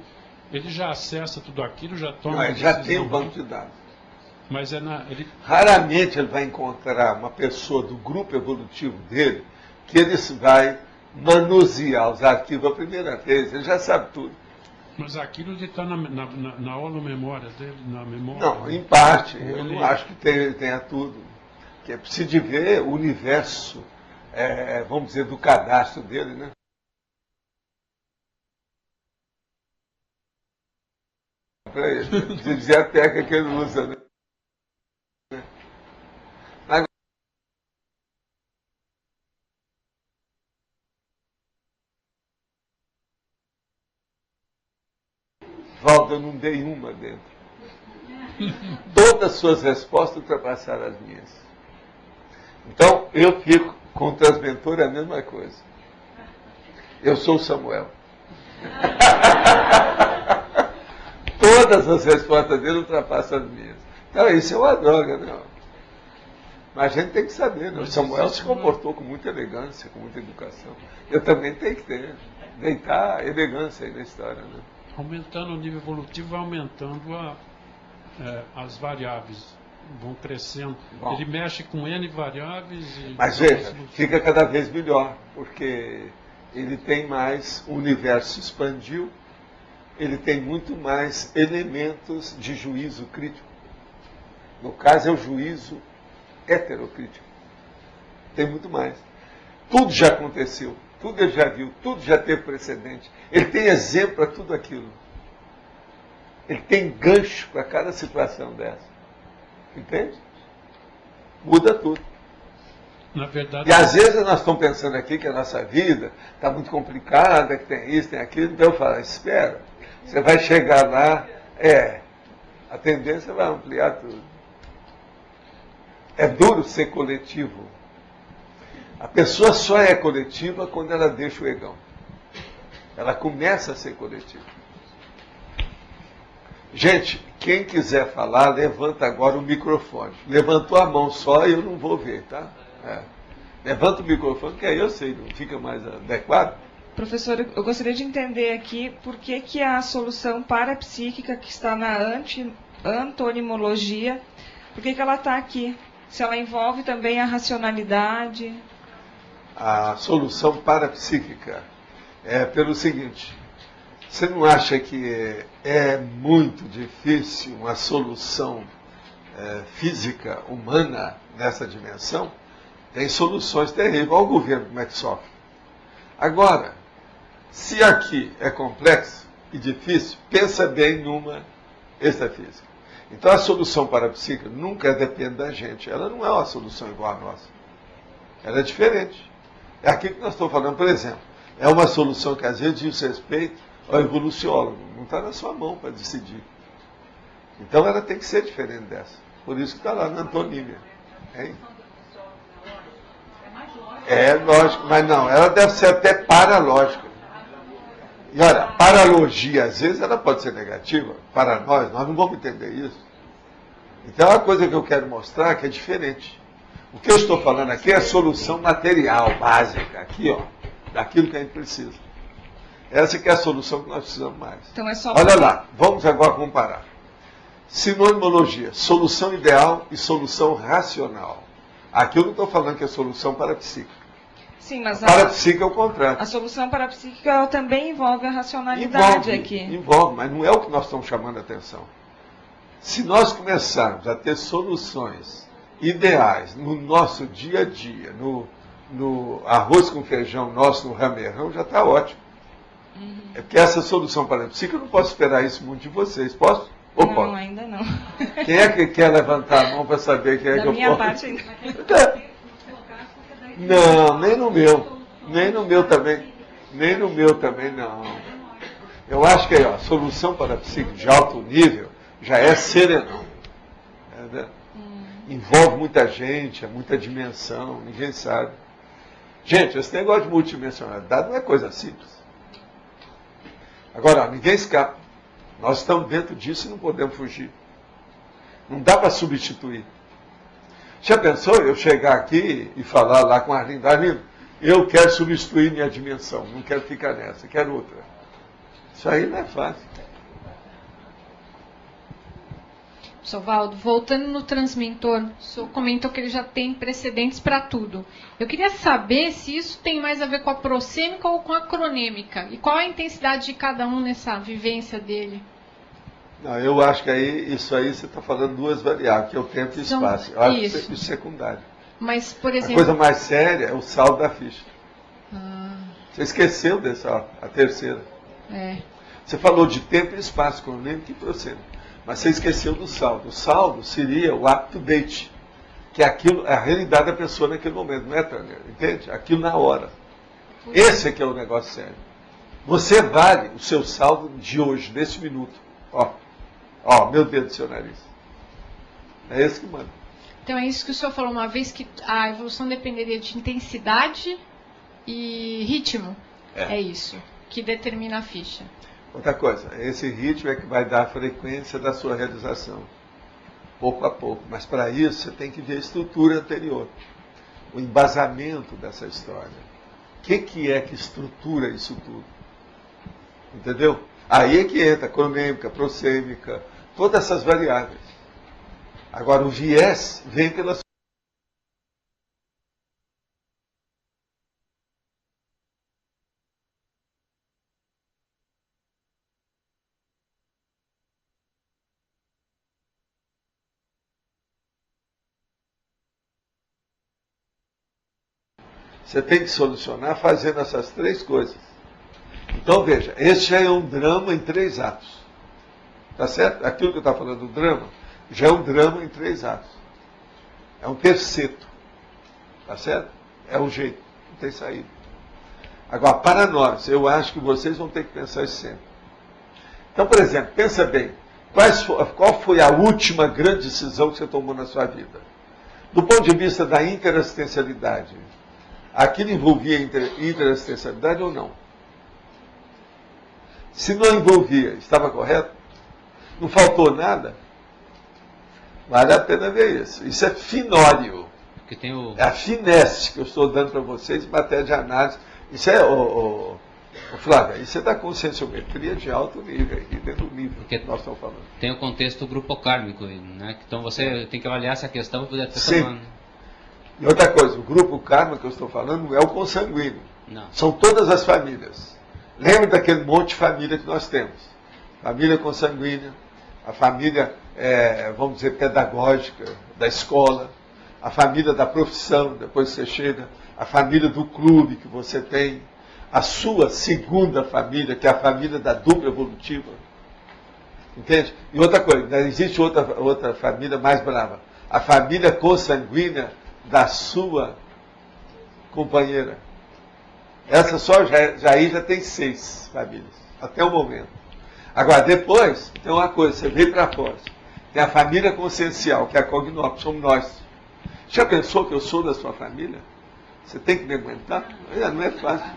já acessa tudo aquilo, já toma... Não, ele já tem um banco de dados. Mas raramente ele vai encontrar uma pessoa do grupo evolutivo dele que ele vai manusear os arquivos a primeira vez, ele já sabe tudo. Mas aquilo está na holomemória dele, na memória? Não, em parte. Eu não acho que tenha tudo. Que é preciso ver o universo, vamos dizer, do cadastro dele, né? Para ele, de dizer a técnica que ele usa, né? Valdo, eu não dei uma dentro. Todas as suas respostas ultrapassaram as minhas. Então, eu fico com o transmentor a mesma coisa. Eu sou o Samuel. Todas as respostas dele ultrapassam as minhas. Então, isso é uma droga, né? Mas a gente tem que saber, né? O Samuel se comportou com muita elegância, com muita educação. Eu também tenho que ter. Deitar elegância aí na história, né? Aumentando o nível evolutivo, vai aumentando as variáveis, vão crescendo. Bom, ele mexe com N variáveis. Mas veja, fica cada vez melhor, porque ele tem mais, o universo expandiu, ele tem muito mais elementos de juízo crítico. No caso é o juízo heterocrítico. Tem muito mais. Tudo já aconteceu. Tudo ele já viu, tudo já teve precedente. Ele tem exemplo para tudo aquilo. Ele tem gancho para cada situação dessa. Entende? Muda tudo. Na verdade, e às vezes nós estamos pensando aqui que a nossa vida está muito complicada, que tem isso, tem aquilo. Então eu falo, espera. Você vai chegar lá, a tendência vai ampliar tudo. É duro ser coletivo. A pessoa só é coletiva quando ela deixa o egão. Ela começa a ser coletiva. Gente, quem quiser falar, levanta agora o microfone. Levantou a mão só e eu não vou ver, tá? Levanta o microfone, que aí eu sei, não fica mais adequado. Professor, eu gostaria de entender aqui por que a solução parapsíquica que está na antonimologia, por que ela está aqui? Se ela envolve também a racionalidade... A solução parapsíquica é pelo seguinte: você não acha que é muito difícil uma solução física, humana, nessa dimensão? Tem soluções terríveis. Olha o governo como é que sofre. Agora, se aqui é complexo e difícil, pensa bem numa extrafísica. Então a solução parapsíquica nunca depende da gente. Ela não é uma solução igual à nossa. Ela é diferente. É aqui que nós estamos falando, por exemplo. É uma solução que às vezes diz respeito ao evoluciólogo. Não está na sua mão para decidir. Então ela tem que ser diferente dessa. Por isso que está lá na antonímia. Hein? É lógico, mas não, ela deve ser até paralógica. E olha, paralogia, às vezes, ela pode ser negativa para nós não vamos entender isso. Então, é uma coisa que eu quero mostrar que é diferente. O que eu estou falando aqui é a solução material, básica, aqui, ó, daquilo que a gente precisa. Essa que é a solução que nós precisamos mais. Então é só olha lá, vamos agora comparar. Sinonimologia, solução ideal e solução racional. Aqui eu não estou falando que é solução parapsíquica. Sim, mas a parapsíquica é o contrário. A solução parapsíquica ela também envolve a racionalidade aqui. Envolve, mas não é o que nós estamos chamando a atenção. Se nós começarmos a ter soluções ideais no nosso dia a dia, no arroz com feijão nosso, no ramerrão, já está ótimo. É porque essa solução parapsíquica, eu não posso esperar isso muito de vocês. Posso? Ou não, posso? Ainda não. Quem é que quer levantar a mão para saber quem é que eu posso? Da minha parte ainda. Não, nem no meu. Nem no meu também. Nem no meu também, não. Eu acho que a solução parapsíquica de alto nível já é serenão. envolve muita gente, é muita dimensão, ninguém sabe. Gente, esse negócio de multidimensionalidade não é coisa simples. Agora, ninguém escapa. Nós estamos dentro disso e não podemos fugir. Não dá para substituir. Já pensou eu chegar aqui e falar lá com a Arlindo, Arlindo, eu quero substituir minha dimensão, não quero ficar nessa, quero outra. Isso aí não é fácil. Sr. Valdo, voltando no transmentor, o senhor comentou que ele já tem precedentes para tudo. Eu queria saber se isso tem mais a ver com a prosêmica ou com a cronêmica. E qual a intensidade de cada um nessa vivência dele? Não, eu acho que isso aí você está falando duas variáveis, que é o tempo e o espaço. Eu acho que isso é secundário. Mas, por exemplo... A coisa mais séria é o saldo da ficha. Você esqueceu dessa, a terceira. Você falou de tempo e espaço, cronêmica e prosêmica. Mas você esqueceu do saldo. O saldo seria o up-to-date, que é aquilo, é a realidade da pessoa naquele momento, não é, Tânia? Entende? Aquilo na hora. Esse é que é o negócio sério. Você vale o seu saldo de hoje, desse minuto. Ó, meu dedo do seu nariz. É esse que manda. Então é isso que o senhor falou uma vez, que a evolução dependeria de intensidade e ritmo. É isso que determina a ficha. Outra coisa, esse ritmo é que vai dar a frequência da sua realização, pouco a pouco. Mas para isso você tem que ver a estrutura anterior, o embasamento dessa história. O que é que estrutura isso tudo? Entendeu? Aí é que entra a cronêmica, prosêmica, todas essas variáveis. Agora o viés vem pela Você tem que solucionar fazendo essas três coisas. Então, veja, esse já é um drama em 3 atos. Tá certo? Aquilo que eu estava falando do drama, já é um drama em 3 atos. É um terceto. Tá certo? É o jeito. Não tem saída. Agora, para nós, eu acho que vocês vão ter que pensar isso sempre. Então, por exemplo, pensa bem. Qual foi a última grande decisão que você tomou na sua vida? Do ponto de vista da interassistencialidade, aquilo envolvia interassistencialidade ou não? Se não envolvia, estava correto? Não faltou nada? Vale a pena ver isso. Isso é finório. É a finesse que eu estou dando para vocês em matéria de análise. Isso é, Flávia, isso é da conscienciometria de alto nível, aqui dentro do nível que nós estamos falando. Tem o contexto grupo kármico, né? Então você tem que avaliar essa questão para poder estar falando. E outra coisa, o grupo karma que eu estou falando não é o consanguíneo. Não. São todas as famílias. Lembre daquele monte de família que nós temos. Família consanguínea, a família, vamos dizer, pedagógica, da escola, a família da profissão, depois você chega, a família do clube que você tem, a sua segunda família, que é a família da dupla evolutiva. Entende? E outra coisa, existe outra família mais brava. A família consanguínea da sua companheira. Essa só já tem 6 famílias, até o momento. Agora, depois, tem uma coisa, você veio para fora. Tem a família consciencial, que é a cognópolis, somos nós. Já pensou que eu sou da sua família? Você tem que me aguentar? Não é fácil.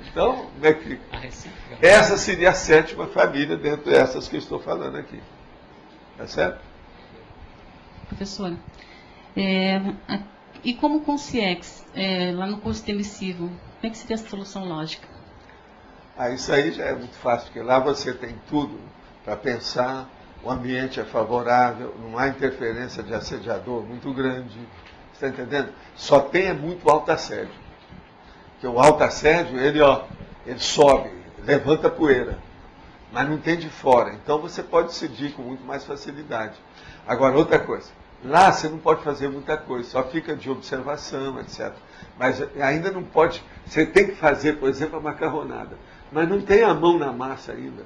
Então, como é que fica? Essa seria a 7ª família dentro dessas que eu estou falando aqui. Tá certo? Professora, e como consciex, lá no curso emissivo, como é que seria a solução lógica? Isso aí já é muito fácil, porque lá você tem tudo para pensar, o ambiente é favorável, não há interferência de assediador muito grande, está entendendo? Só tem muito alto assédio. Porque o alto assédio, ele sobe, levanta poeira, mas não tem de fora. Então você pode decidir com muito mais facilidade. Agora, outra coisa, lá você não pode fazer muita coisa, só fica de observação, etc. Mas ainda não pode, você tem que fazer, por exemplo, a macarronada. Mas não tem a mão na massa ainda.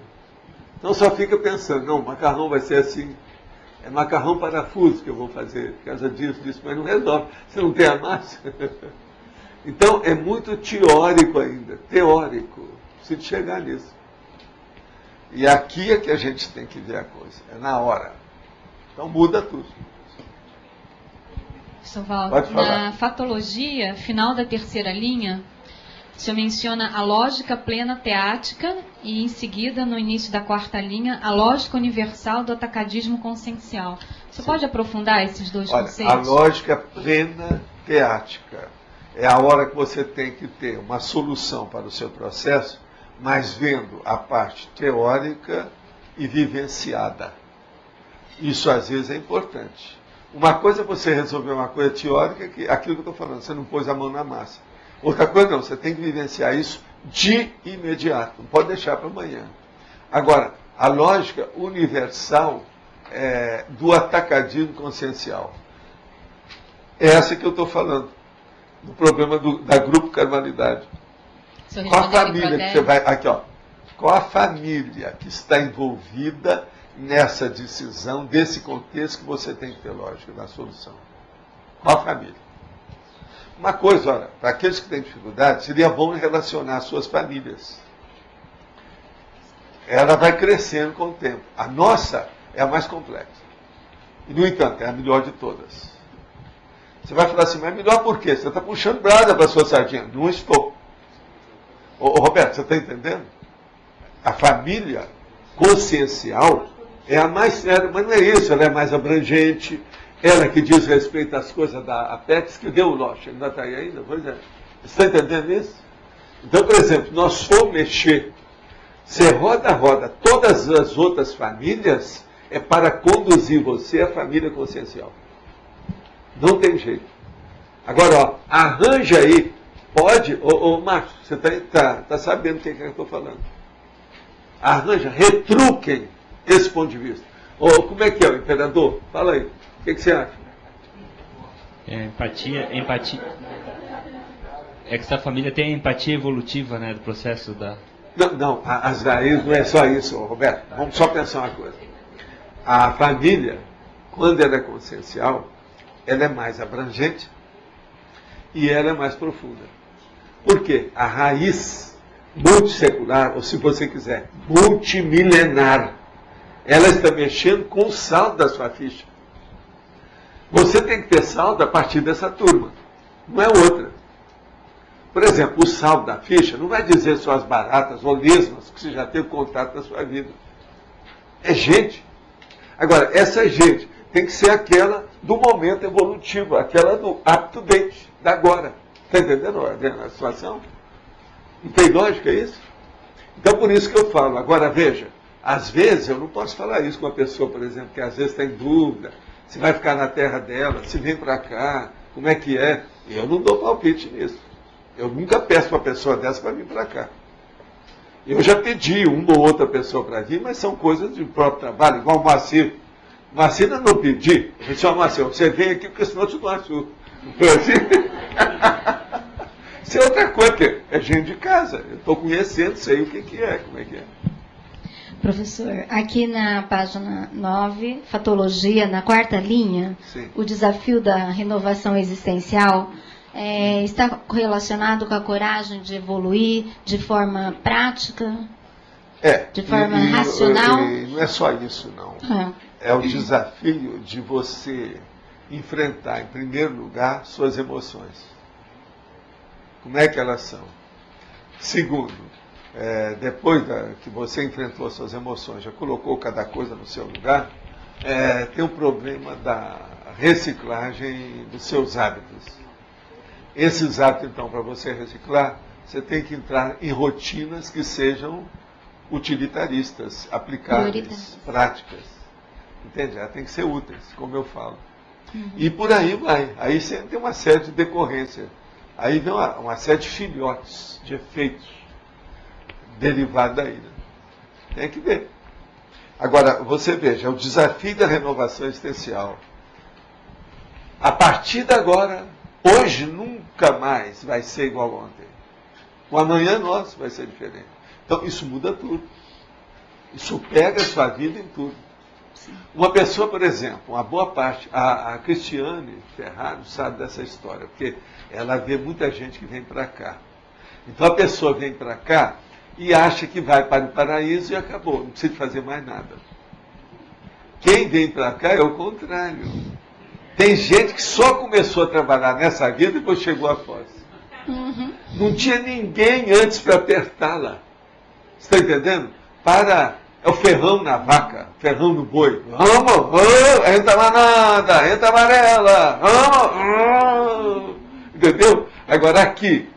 Então só fica pensando, não, o macarrão vai ser assim. É macarrão parafuso que eu vou fazer, por causa disso, mas não resolve. Você não tem a massa. Então é muito teórico ainda, teórico. Preciso chegar nisso. E aqui é que a gente tem que ver a coisa, é na hora. Então muda tudo. Sovaldo, Pode falar. na fatologia, final da terceira linha, o senhor menciona a lógica plena teática e, em seguida, no início da quarta linha, a lógica universal do atacadismo consciencial. Você pode aprofundar esses dois conceitos? A lógica plena teática é a hora que você tem que ter uma solução para o seu processo, mas vendo a parte teórica e vivenciada. Isso, às vezes, é importante. Uma coisa é você resolver uma coisa teórica, que aquilo que eu estou falando, você não pôs a mão na massa. Outra coisa não, você tem que vivenciar isso de imediato, não pode deixar para amanhã. Agora, a lógica universal do atacadismo consciencial. É essa que eu estou falando, do problema da grupo carnalidade. Qual a família que você vai... Aqui, ó. Qual a família que está envolvida nessa decisão, desse contexto que você tem que ter lógica na solução? Qual a família? Uma coisa, olha, para aqueles que têm dificuldade, seria bom relacionar as suas famílias. Ela vai crescendo com o tempo. A nossa é a mais complexa. E, no entanto, é a melhor de todas. Você vai falar assim, mas melhor por quê? Você está puxando brasa para a sua sardinha. Não estou. Ô, Roberto, você está entendendo? A família consciencial é a mais séria, mas não é isso, ela é mais abrangente, ela que diz respeito às coisas da Apex, que deu o lote, ele ainda está aí ainda? Pois é. Você está entendendo isso? Então, por exemplo, nós for mexer, você roda todas as outras famílias, é para conduzir você à família consciencial. Não tem jeito. Agora, ó, arranja aí, pode, Márcio, você tá sabendo o que é que eu estou falando. Arranja, retruquem esse ponto de vista. Como é que é, o imperador? Fala aí, o que você acha? Empatia. É que essa família tem a empatia evolutiva, né, do processo da... Não, as raízes não é só isso, Roberto. Vamos só pensar uma coisa. A família, quando ela é consciencial, ela é mais abrangente e ela é mais profunda. Por quê? A raiz multissecular, ou se você quiser, multimilenar, ela está mexendo com o saldo da sua ficha. Você tem que ter saldo a partir dessa turma, não é outra. Por exemplo, o saldo da ficha não vai dizer só as baratas ou lesmas que você já teve contato na sua vida. É gente. Agora, essa gente tem que ser aquela do momento evolutivo, aquela do up-to-date, da agora. Está entendendo a situação? Não tem lógica isso? Então, por isso que eu falo. Agora, veja, às vezes eu não posso falar isso com uma pessoa, por exemplo, que às vezes está em dúvida, se vai ficar na terra dela, se vem para cá, como é que é. Eu não dou palpite nisso. Eu nunca peço uma pessoa dessa para vir para cá. Eu já pedi uma ou outra pessoa para vir, mas são coisas de próprio trabalho, igual o Moacir. Moacir eu não pedi. Eu disse, Moacir, você vem aqui porque senão eu te dou uma surra. Isso é outra coisa, é gente de casa. Eu estou conhecendo, sei o que é, como é que é. Professor, aqui na página 9, Fatologia, na quarta linha, sim, o desafio da renovação existencial está relacionado com a coragem de evoluir de forma prática? De forma racional? Não é só isso, não. É o desafio de você enfrentar, em primeiro lugar, suas emoções. Como é que elas são? Segundo, depois que você enfrentou as suas emoções, já colocou cada coisa no seu lugar, tem o problema da reciclagem dos seus hábitos. Esses hábitos, então, para você reciclar, você tem que entrar em rotinas que sejam utilitaristas, aplicáveis, práticas. Entende? Ela tem que ser úteis, como eu falo. E por aí vai. Aí você tem uma série de decorrências. Aí vem uma série de filhotes, de efeitos derivados daí. Né? Tem que ver. Agora, você veja, o desafio da renovação existencial. A partir de agora, hoje nunca mais vai ser igual ontem. O amanhã nosso vai ser diferente. Então, isso muda tudo. Isso pega a sua vida em tudo. Uma pessoa, por exemplo, uma boa parte, a Cristiane Ferraro sabe dessa história, porque ela vê muita gente que vem para cá. Então a pessoa vem para cá e acha que vai para o paraíso e acabou, não precisa fazer mais nada. Quem vem para cá é o contrário. Tem gente que só começou a trabalhar nessa vida e depois chegou à Foz. Não tinha ninguém antes para apertá-la. Você está entendendo? É o ferrão na vaca, ferrão no boi. Vamos, entra manada, entra amarela. Vamos, entendeu? Agora aqui,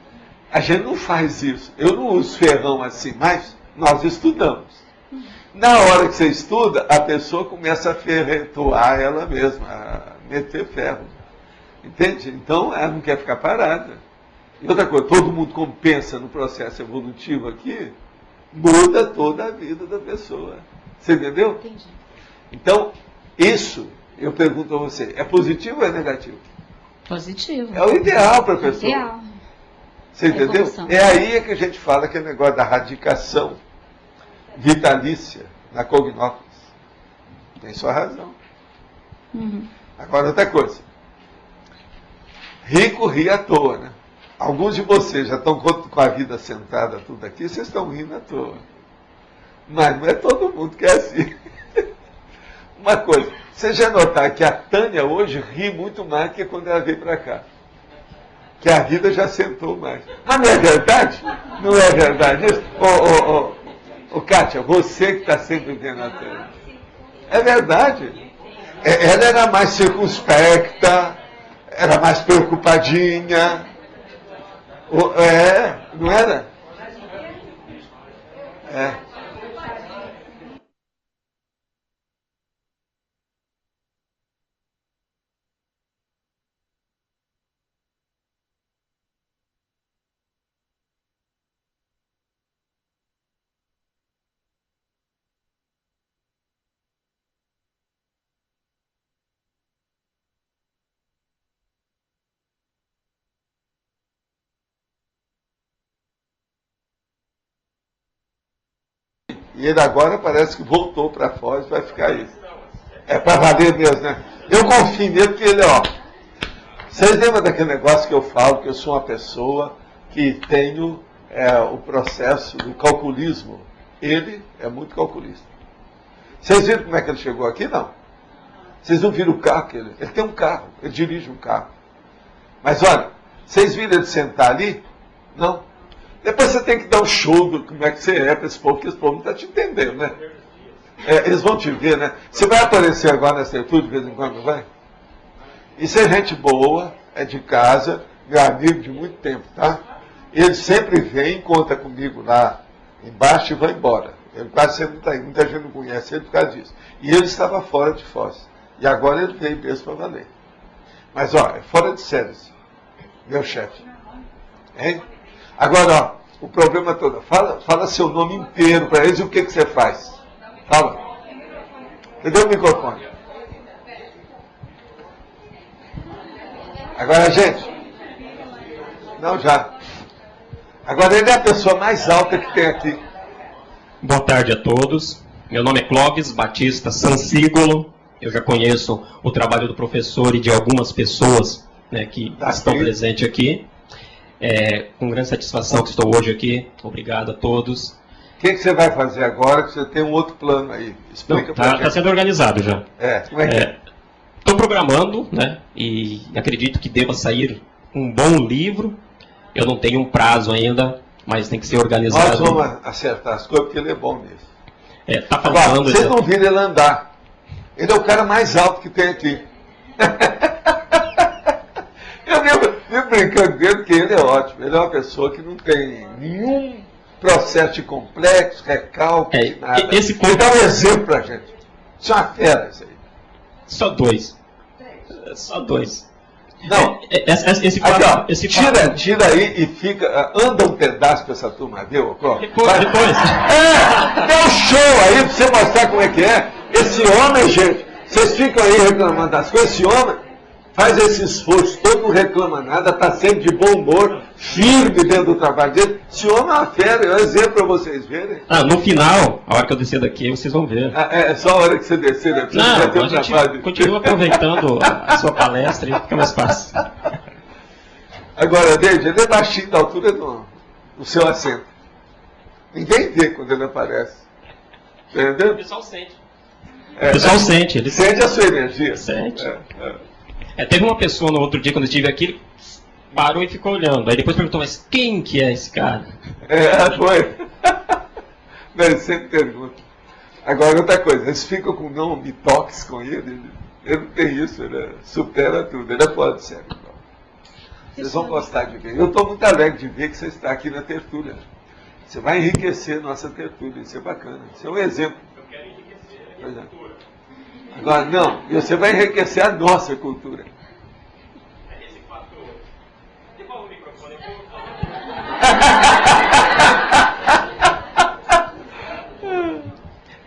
a gente não faz isso. Eu não uso ferrão assim, mas nós estudamos. Na hora que você estuda, a pessoa começa a ferrentoar ela mesma, a meter ferro. Entende? Então, ela não quer ficar parada. E outra coisa, todo mundo como pensa no processo evolutivo aqui, muda toda a vida da pessoa. Você entendeu? Entendi. Então, isso, eu pergunto a você, é positivo ou é negativo? Positivo. É o ideal para a pessoa. Ideal. Você entendeu? Evolução. É aí que a gente fala que é o negócio da radicação vitalícia na cognópolis. Tem sua razão. Agora, outra coisa. Rico ri à toa, né? Alguns de vocês já estão com a vida sentada tudo aqui, vocês estão rindo à toa. Mas não é todo mundo que é assim. Uma coisa, você já notar que a Tânia hoje ri muito mais que quando ela veio para cá. Que a vida já sentou mais. Mas não é verdade? Não é verdade isso? Ô, Kátia, você que está sempre vendo a Tânia. É verdade. Ela era mais circunspecta, era mais preocupadinha. Não era? É. E ele agora parece que voltou para Foz e vai ficar aí. É para valer mesmo, né? Eu confio nele porque ele, Vocês lembram daquele negócio que eu falo, que eu sou uma pessoa que tenho o processo do calculismo? Ele é muito calculista. Vocês viram como é que ele chegou aqui? Não. Vocês não viram o carro que ele tem um carro, ele dirige um carro. Mas olha, vocês viram ele sentar ali? Não. Depois você tem que dar um show do como é que você é para esse povo, porque esse povo não está te entendendo, né? Eles vão te ver, né? Você vai aparecer agora nessa estrutura de vez em quando, não vai? Isso é gente boa, é de casa, meu amigo de muito tempo, tá? Ele sempre vem, conta comigo lá embaixo e vai embora. Ele quase sempre está aí, muita gente não conhece ele por causa disso. E ele estava fora de Foz. E agora ele veio mesmo para valer. Mas, é fora de série, meu chefe. Hein? Agora, o problema todo, fala seu nome inteiro para eles e o que você faz. Fala. Cadê o microfone? Agora, gente. Não, já. Agora, ele é a pessoa mais alta que tem aqui. Boa tarde a todos. Meu nome é Clóvis Batista Sansigolo. Eu já conheço o trabalho do professor e de algumas pessoas, né, que estão presentes aqui. Com grande satisfação que estou hoje aqui. Obrigado a todos. O que você vai fazer agora? Que você tem um outro plano aí. Explica para a gente. Está sendo organizado já. Como é que é? Estou programando, né? E acredito que deva sair um bom livro. Eu não tenho um prazo ainda, mas tem que ser organizado. Nós vamos acertar as coisas porque ele é bom nisso. Está faltando. Agora, vocês não viram ele andar. Ele é o cara mais alto que tem aqui. Eu vivo brincando dele, porque ele é ótimo. Ele é uma pessoa que não tem nenhum processo de complexo, recalque, nada. Ele dá um exemplo pra gente. Isso é uma fera, isso aí. Só dois. Só dois. Não. Tira aí e fica. Anda um pedaço pra essa turma, viu? Depois. Dá um show aí pra você mostrar como é que é. Esse homem, gente, vocês ficam aí reclamando das coisas, esse homem faz esse esforço, todo não reclama nada, está sempre de bom humor, firme dentro do trabalho dele. Esse homem é uma fera, é um exemplo para vocês verem. No final, a hora que eu descer daqui, vocês vão ver. É só a hora que você descer, né? Não, a gente continua aproveitando a sua palestra e fica mais fácil. Agora, Deide, ele é baixinho da altura do seu assento. Ninguém vê quando ele aparece. Entendeu? O pessoal sente. O pessoal sente. Sente a sua energia. Sente. Teve uma pessoa no outro dia, quando eu estive aqui, ele parou e ficou olhando. Aí depois perguntou, mas quem que é esse cara? Foi. Não, ele sempre pergunta. Agora, outra coisa, eles ficam com nome toques com ele não tem isso, ele supera tudo, ele é fora de série. Vocês vão gostar de ver. Eu estou muito alegre de ver que você está aqui na tertúlia. Você vai enriquecer nossa tertúlia, isso é bacana, isso é um exemplo. Eu quero enriquecer a cultura. Agora, não, você vai enriquecer a nossa cultura. Esse fator. Devolve o microfone.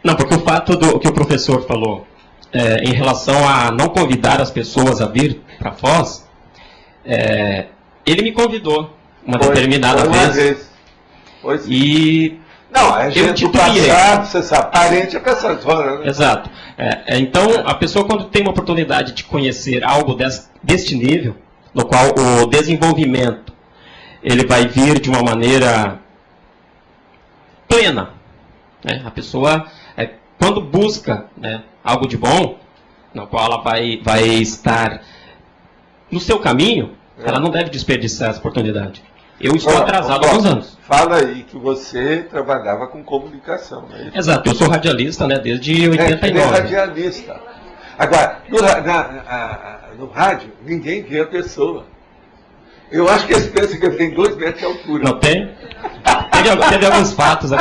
Não, porque o fato do que o professor falou em relação a não convidar as pessoas a vir para Foz, ele me convidou uma determinada vez. E não, a gente do passado, você sabe, parente é pessoa fora, né? Exato. Então, a pessoa quando tem uma oportunidade de conhecer algo deste nível, no qual o desenvolvimento ele vai vir de uma maneira plena, né? A pessoa, quando busca, né, algo de bom, no qual ela vai estar no seu caminho, ela não deve desperdiçar essa oportunidade. Eu estou atrasado há alguns anos. Fala aí que você trabalhava com comunicação, né? Exato, eu sou radialista, né, desde 89. Ele é radialista. Agora, no rádio, ninguém vê a pessoa. Eu acho que eles pensam que ele tem 2 metros de altura. Não tem? Teve alguns fatos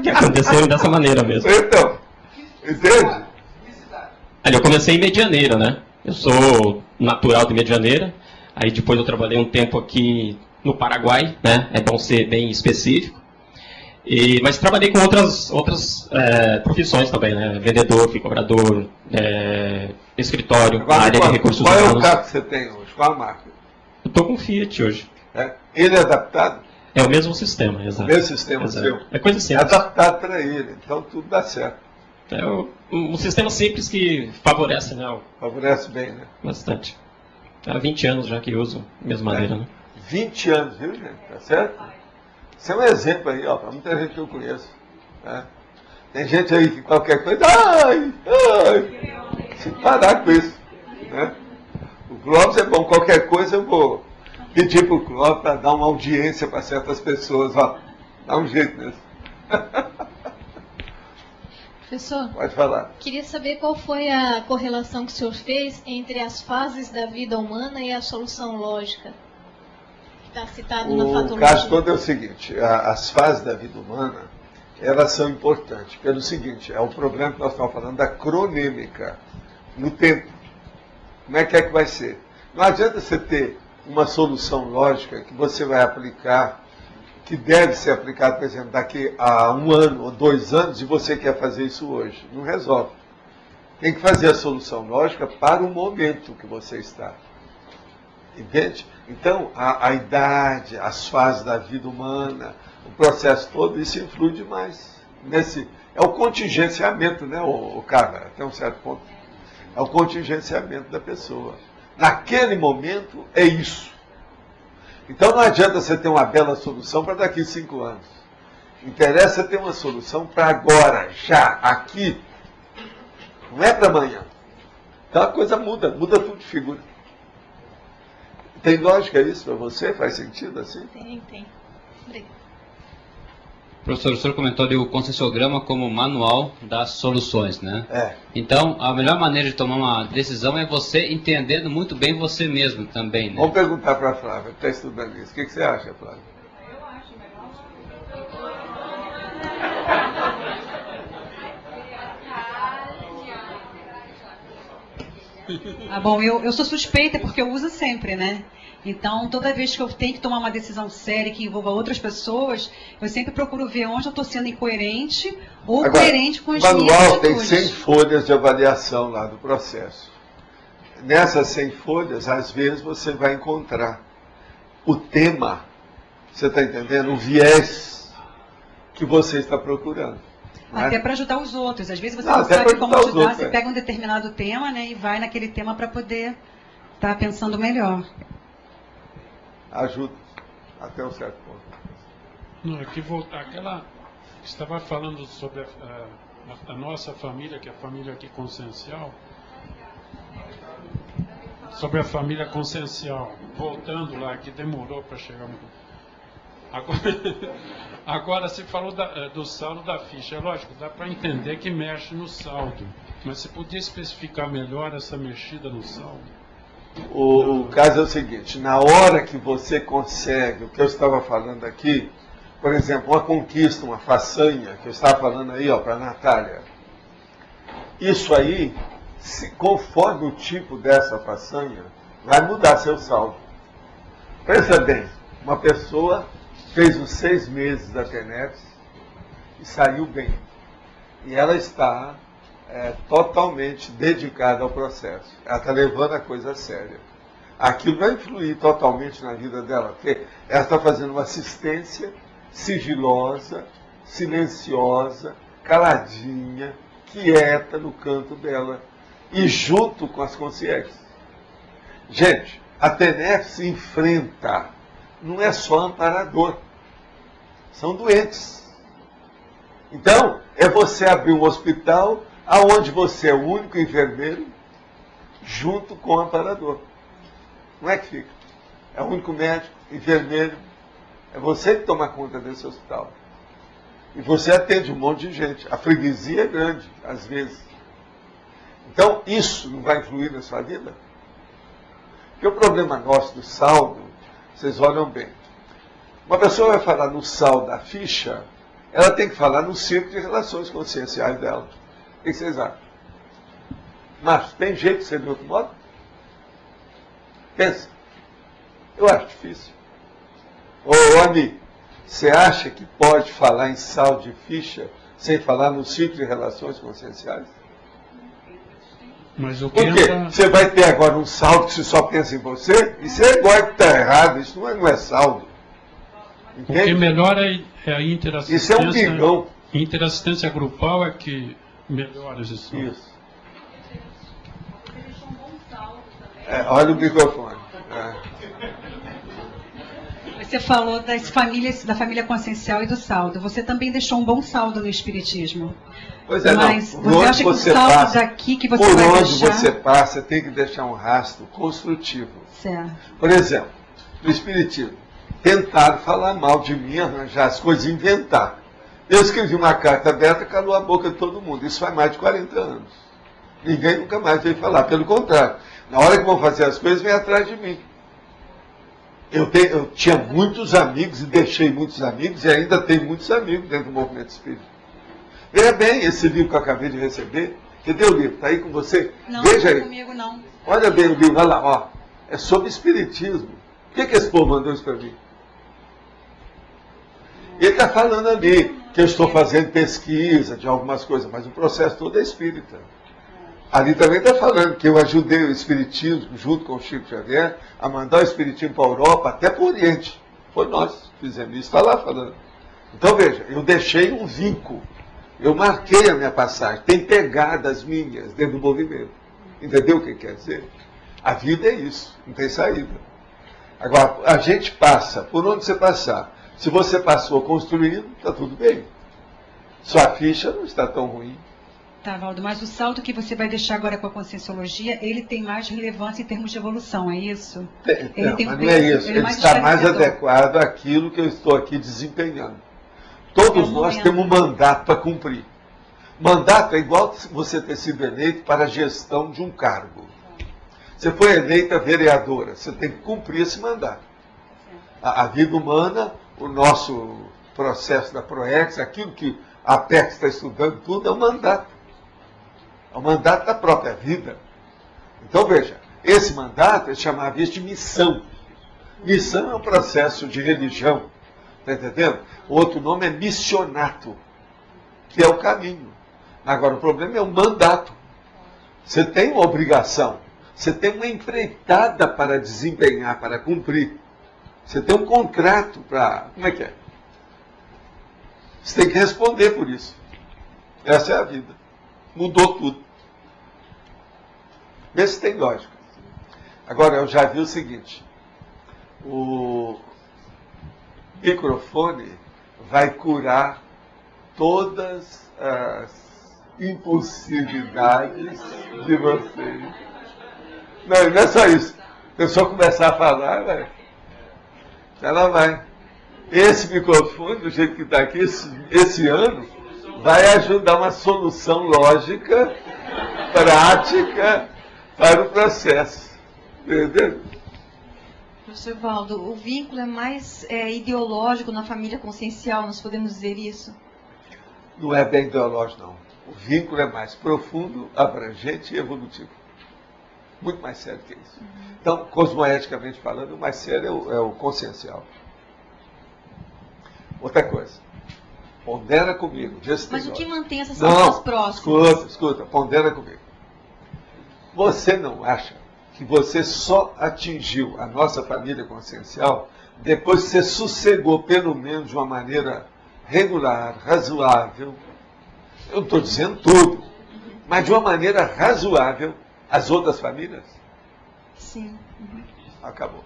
que aconteceram dessa maneira mesmo. Então, entende? Ali, eu comecei em Medianeira, né? Eu sou natural de Medianeira. Aí depois eu trabalhei um tempo aqui no Paraguai, né? É bom ser bem específico. Mas trabalhei com outras profissões também, né? Vendedor, fui cobrador, escritório, agora, área de recursos humanos. Qual é o carro que você tem hoje? Qual a marca? Eu estou com Fiat hoje. Ele é adaptado? É o mesmo sistema, exato. O mesmo sistema seu? É coisa simples. É adaptado para ele, então tudo dá certo. É um sistema simples que favorece, né? Favorece bem, né? Bastante. Há 20 anos já que uso a mesma maneira, né? 20 anos, viu, gente? Tá certo? Isso é um exemplo aí, ó, para muita gente que eu conheço. Né? Tem gente aí que qualquer coisa, se parar com isso. Né? O Clóvis é bom, qualquer coisa eu vou pedir para o Clóvis para dar uma audiência para certas pessoas, ó. Dá um jeito nisso. Professor, pode falar. Queria saber qual foi a correlação que o senhor fez entre as fases da vida humana e a solução lógica, que está citado na fatologia. O caso todo é o seguinte, as fases da vida humana, elas são importantes, pelo seguinte, é o problema que nós estamos falando da cronêmica, no tempo. Como é que vai ser? Não adianta você ter uma solução lógica que você vai aplicar, que deve ser aplicado, por exemplo, daqui a 1 ano ou 2 anos, e você quer fazer isso hoje. Não resolve. Tem que fazer a solução lógica para o momento que você está. Entende? Então, a idade, as fases da vida humana, o processo todo, isso influi demais. É o contingenciamento, né, o cara, até um certo ponto. É o contingenciamento da pessoa. Naquele momento, é isso. Então não adianta você ter uma bela solução para daqui a 5 anos. Interessa ter uma solução para agora, já, aqui. Não é para amanhã. Então a coisa muda tudo de figura. Tem lógica isso para você? Faz sentido assim? Tem. Obrigada. Professor, o senhor comentou ali o concessiograma como manual das soluções, né? Então, a melhor maneira de tomar uma decisão é você entendendo muito bem você mesmo também, né? Vamos perguntar para a Flávia, que está estudando isso. O que você acha, Flávia? Eu acho Ah, bom, eu sou suspeita porque eu uso sempre, né? Então, toda vez que eu tenho que tomar uma decisão séria que envolva outras pessoas, eu sempre procuro ver onde eu estou sendo incoerente ou coerente com as minhas atitudes. O manual tem 100 folhas de avaliação lá do processo. Nessas 100 folhas, às vezes, você vai encontrar o tema, você está entendendo? O viés que você está procurando. Até para ajudar os outros. Às vezes você não sabe como ajudar, você pega um determinado tema, né, e vai naquele tema para poder estar pensando melhor. Ajuda, até um certo ponto. Não, é que voltar aquela... Estava falando sobre a nossa família, que é a família aqui consciencial. sobre a família consciencial. Voltando lá, que demorou para chegar. Agora você falou do saldo da ficha. É lógico, dá para entender que mexe no saldo. Mas você podia especificar melhor essa mexida no saldo? O caso é o seguinte, na hora que você consegue, o que eu estava falando aqui, por exemplo, uma conquista, uma façanha, que eu estava falando aí para a Natália, isso aí, conforme o tipo dessa façanha, vai mudar seu saldo. Pensa bem, uma pessoa fez os 6 meses da TENEPS e saiu bem. E ela está totalmente dedicada ao processo. Ela está levando a coisa a sério. Aquilo vai influir totalmente na vida dela, porque ela está fazendo uma assistência sigilosa, silenciosa, caladinha, quieta no canto dela, e junto com as consciências. Gente, a TENEPS se enfrenta, não é só amparador, são doentes. Então, é você abrir um hospital aonde você é o único enfermeiro junto com o amparador. Não é que fica. É o único médico, enfermeiro. É você que toma conta desse hospital. E você atende um monte de gente. A freguesia é grande, às vezes. Então, isso não vai influir na sua vida? Porque o problema nosso do saldo, vocês olham bem. Uma pessoa vai falar no saldo da ficha, ela tem que falar no círculo de relações conscienciais dela. O que vocês acham? Mas tem jeito de ser de outro modo? Pensa. Eu acho difícil. Ô, Ani, você acha que pode falar em saldo de ficha sem falar no ciclo de relações conscienciais? Mas o Por quê? Você vai ter agora um saldo que você só pensa em você? Isso é igual que está errado, isso não é saldo. Entende? O que melhora é a interassistência. Isso é um pingão. Interassistência grupal é que melhora esse saldo. Isso. Olha o microfone. Você falou das famílias, da família consciencial e do saldo. Você também deixou um bom saldo no Espiritismo. Pois é, mas não. Você acha que o saldo passa, daqui que você vai deixar... Por onde você passa, tem que deixar um rastro construtivo. Certo. Por exemplo, no Espiritismo, tentaram falar mal de mim, arranjar as coisas, inventar. Eu escrevi uma carta aberta, calou a boca de todo mundo. Isso faz mais de 40 anos. Ninguém nunca mais veio falar. Pelo contrário, na hora que vão fazer as coisas, vem atrás de mim. Eu tinha muitos amigos e deixei muitos amigos e ainda tenho muitos amigos dentro do movimento espírita. Veja bem esse livro que eu acabei de receber. Cadê o livro? Está aí com você? Não, veja não aí. Comigo não. Olha bem o livro, olha lá, ó. É sobre espiritismo. Por que esse povo mandou isso para mim? Ele está falando ali que eu estou fazendo pesquisa de algumas coisas, mas o processo todo é espírita. Ali também está falando que eu ajudei o Espiritismo, junto com o Chico Xavier, a mandar o Espiritismo para a Europa, até para o Oriente. Foi nós que fizemos isso, está lá falando. Então veja, eu deixei um vinco, eu marquei a minha passagem, tem pegadas minhas dentro do movimento. Entendeu o que quer dizer? A vida é isso, não tem saída. Agora, a gente passa, por onde você passar. Se você passou construindo, está tudo bem. Sua ficha não está tão ruim. Tá, Valdo, mas o saldo que você vai deixar agora com a Conscienciologia, ele tem mais relevância em termos de evolução, é isso? Mas não é isso. Ele está mais adequado àquilo que eu estou aqui desempenhando. Todos nós temos um mandato para cumprir. Mandato é igual você ter sido eleito para a gestão de um cargo. Você foi eleita vereadora, você tem que cumprir esse mandato. A vida humana, o nosso processo da PROEX, aquilo que a PEC está estudando, tudo é um mandato. É o mandato da própria vida. Então, veja, esse mandato é chamado isso de missão. Missão é um processo de religião. Está entendendo? O outro nome é missionato, que é o caminho. Agora, o problema é o mandato. Você tem uma obrigação. Você tem uma empreitada para desempenhar, para cumprir. Você tem um contrato para... Como é que é? Você tem que responder por isso. Essa é a vida. Mudou tudo. Vê se tem lógica. Agora, eu já vi o seguinte. O microfone vai curar todas as impulsividades de vocês. Não, não é só isso. A pessoa começar a falar, ela vai. Esse microfone, do jeito que está aqui, esse ano, vai ajudar uma solução lógica, prática, para o processo. Entendeu? Professor Valdo, o vínculo é mais ideológico na família consciencial, nós podemos dizer isso? Não é bem ideológico, não. O vínculo é mais profundo, abrangente e evolutivo. Muito mais sério que isso. Então, cosmoeticamente falando, o mais sério é o consciencial. Outra coisa. Pondera comigo. Mas o que mantém essas pessoas próximas? Escuta, pondera comigo. Você não acha que você só atingiu a nossa família consciencial depois que você sossegou, pelo menos de uma maneira regular, razoável, eu não estou dizendo tudo, mas de uma maneira razoável, as outras famílias? Sim. Acabou.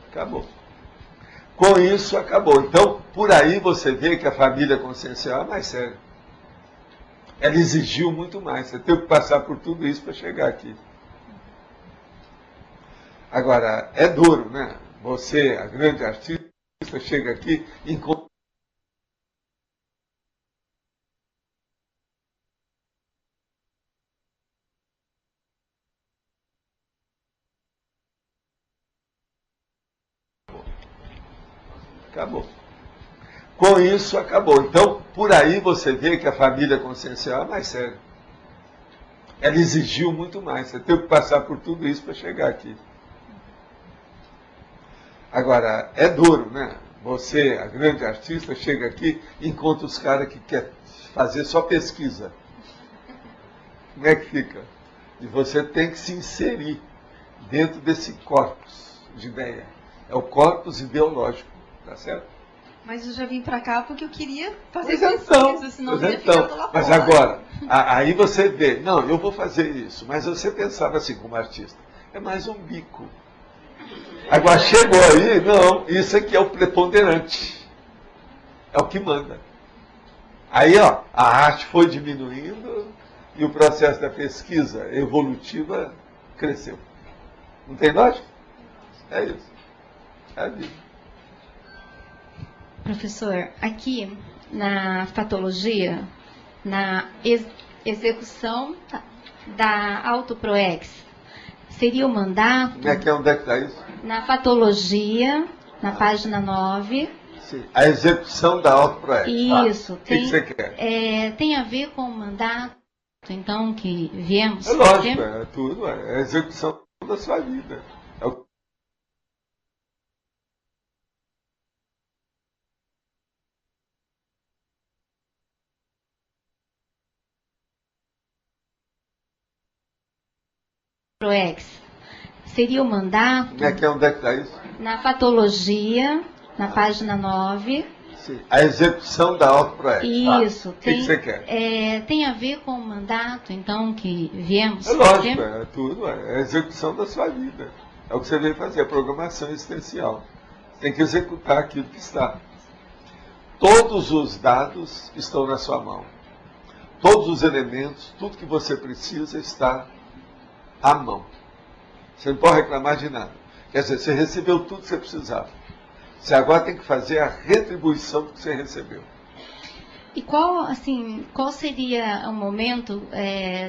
Acabou. Com isso, acabou. Então, por aí você vê que a família consciencial é mais séria. Ela exigiu muito mais. Você teve que passar por tudo isso para chegar aqui. Agora, é duro, né? Você, a grande artista, chega aqui e encontra. Acabou. Com isso, acabou. Então, por aí você vê que a família consciencial é mais séria. Ela exigiu muito mais. Você teve que passar por tudo isso para chegar aqui. Agora, é duro, né? Você, a grande artista, chega aqui e encontra os caras que querem fazer só pesquisa. Como é que fica? E você tem que se inserir dentro desse corpus de ideia. É o corpus ideológico. Tá certo? Mas eu já vim para cá porque eu queria fazer pesquisa, senão eu ia ficar lá fora. Mas agora, aí você vê, não, eu vou fazer isso, mas você pensava assim como artista, é mais um bico. Agora chegou aí, não, isso aqui é o preponderante. É o que manda. Aí, ó, a arte foi diminuindo e o processo da pesquisa evolutiva cresceu. Não tem lógica? É isso. É a vida. Professor, aqui na fatologia, na execução da autoproex, seria o mandato... Onde é que está isso? Na fatologia, na página 9. Sim, a execução da autoproex. Isso. O que você quer? Tem a ver com o mandato, então, que viemos... É lógico, é tudo, é a execução da sua vida. É o Proex. Seria o mandato... Onde é que está isso? Na fatologia, na página 9. Sim, a execução da autoproex. Isso. O que você quer? Tem a ver com o mandato, então, que viemos... É lógico, é tudo, é a execução da sua vida. É o que você veio fazer, a programação existencial. Você tem que executar aquilo que está. Todos os dados estão na sua mão. Todos os elementos, tudo que você precisa está à mão. Você não pode reclamar de nada. Quer dizer, você recebeu tudo que você precisava. Você agora tem que fazer a retribuição do que você recebeu. E qual seria o momento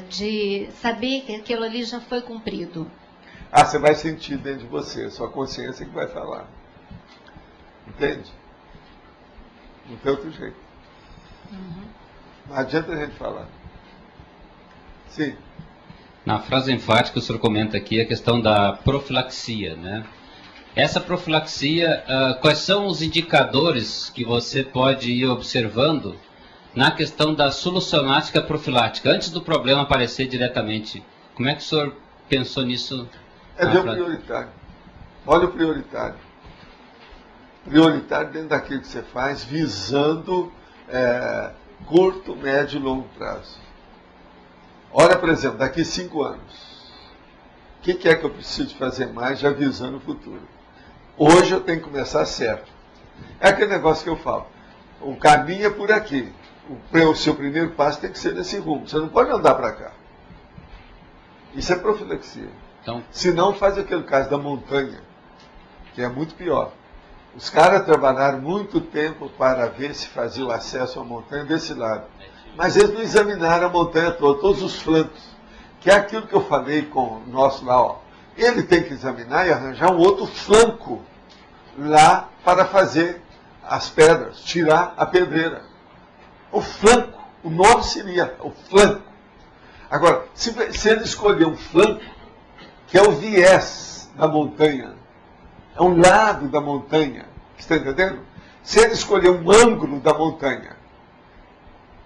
de saber que aquilo ali já foi cumprido? Você vai sentir dentro de você, sua consciência que vai falar. Entende? Não tem outro jeito. Não adianta a gente falar. Sim. Na frase enfática, o senhor comenta aqui a questão da profilaxia, né? Essa profilaxia, quais são os indicadores que você pode ir observando na questão da solucionática profilática, antes do problema aparecer diretamente? Como é que o senhor pensou nisso? É ver o prioritário. Olha o prioritário. Prioritário dentro daquilo que você faz, visando curto, médio e longo prazo. Olha, por exemplo, daqui 5 anos. O que é que eu preciso fazer mais já visando o futuro? Hoje eu tenho que começar certo. É aquele negócio que eu falo. O caminho é por aqui. O seu primeiro passo tem que ser nesse rumo. Você não pode andar para cá. Isso é profilaxia. Então, se não, faz aquele caso da montanha, que é muito pior. Os caras trabalharam muito tempo para ver se fazia o acesso à montanha desse lado. Mas eles não examinaram a montanha toda, todos os flancos. Que é aquilo que eu falei com o nosso lá, ó. Ele tem que examinar e arranjar um outro flanco lá para fazer as pedras, tirar a pedreira. O flanco, o nome seria o flanco. Agora, se ele escolher um flanco, que é o viés da montanha, é um lado da montanha, está entendendo? Se ele escolher um ângulo da montanha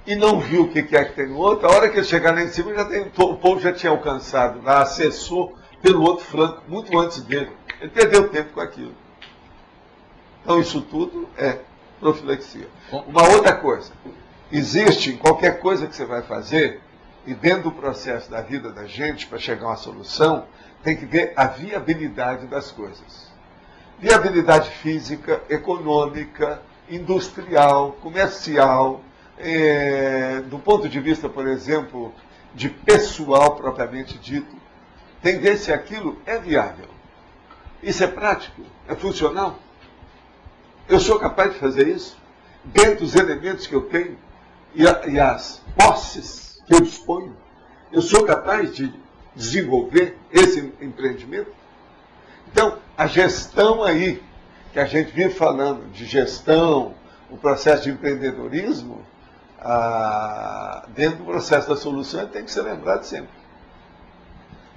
e não viu o que é que tem no outro, a hora que ele chegar lá em cima, o povo já tinha alcançado, lá acessou pelo outro flanco, muito antes dele. Ele perdeu tempo com aquilo. Então isso tudo é profilaxia. Uma outra coisa, existe em qualquer coisa que você vai fazer, e dentro do processo da vida da gente, para chegar a uma solução, tem que ver a viabilidade das coisas. Viabilidade física, econômica, industrial, comercial, do ponto de vista, por exemplo, de pessoal propriamente dito, tem que ver se aquilo é viável. Isso é prático? É funcional? Eu sou capaz de fazer isso? Dentro dos elementos que eu tenho e as posses que eu disponho, eu sou capaz de desenvolver esse empreendimento? Então, a gestão aí, que a gente vive falando de gestão, o processo de empreendedorismo, dentro do processo da solução, ele tem que ser lembrado sempre.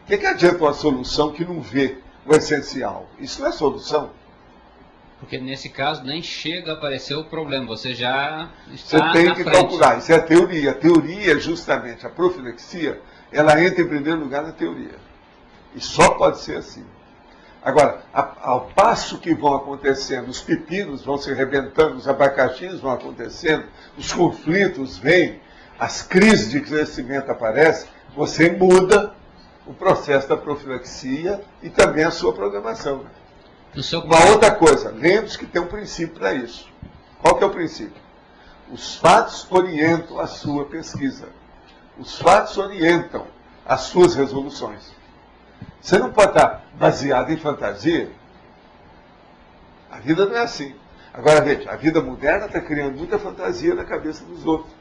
O que adianta uma solução que não vê o essencial? Isso não é solução. Porque nesse caso nem chega a aparecer o problema, você já está Você tem na que frente. calcular, isso é a teoria. A teoria, justamente, a profilaxia, ela entra em primeiro lugar na teoria. E só pode ser assim. Agora, ao passo que vão acontecendo, os pepinos vão se arrebentando, os abacaxis vão acontecendo, os conflitos vêm, as crises de crescimento aparecem, você muda o processo da profilaxia e também a sua programação. Uma outra coisa, lembre-se que tem um princípio para isso. Qual que é o princípio? Os fatos orientam a sua pesquisa. Os fatos orientam as suas resoluções. Você não pode estar baseado em fantasia. A vida não é assim. Agora, veja, a vida moderna está criando muita fantasia na cabeça dos outros.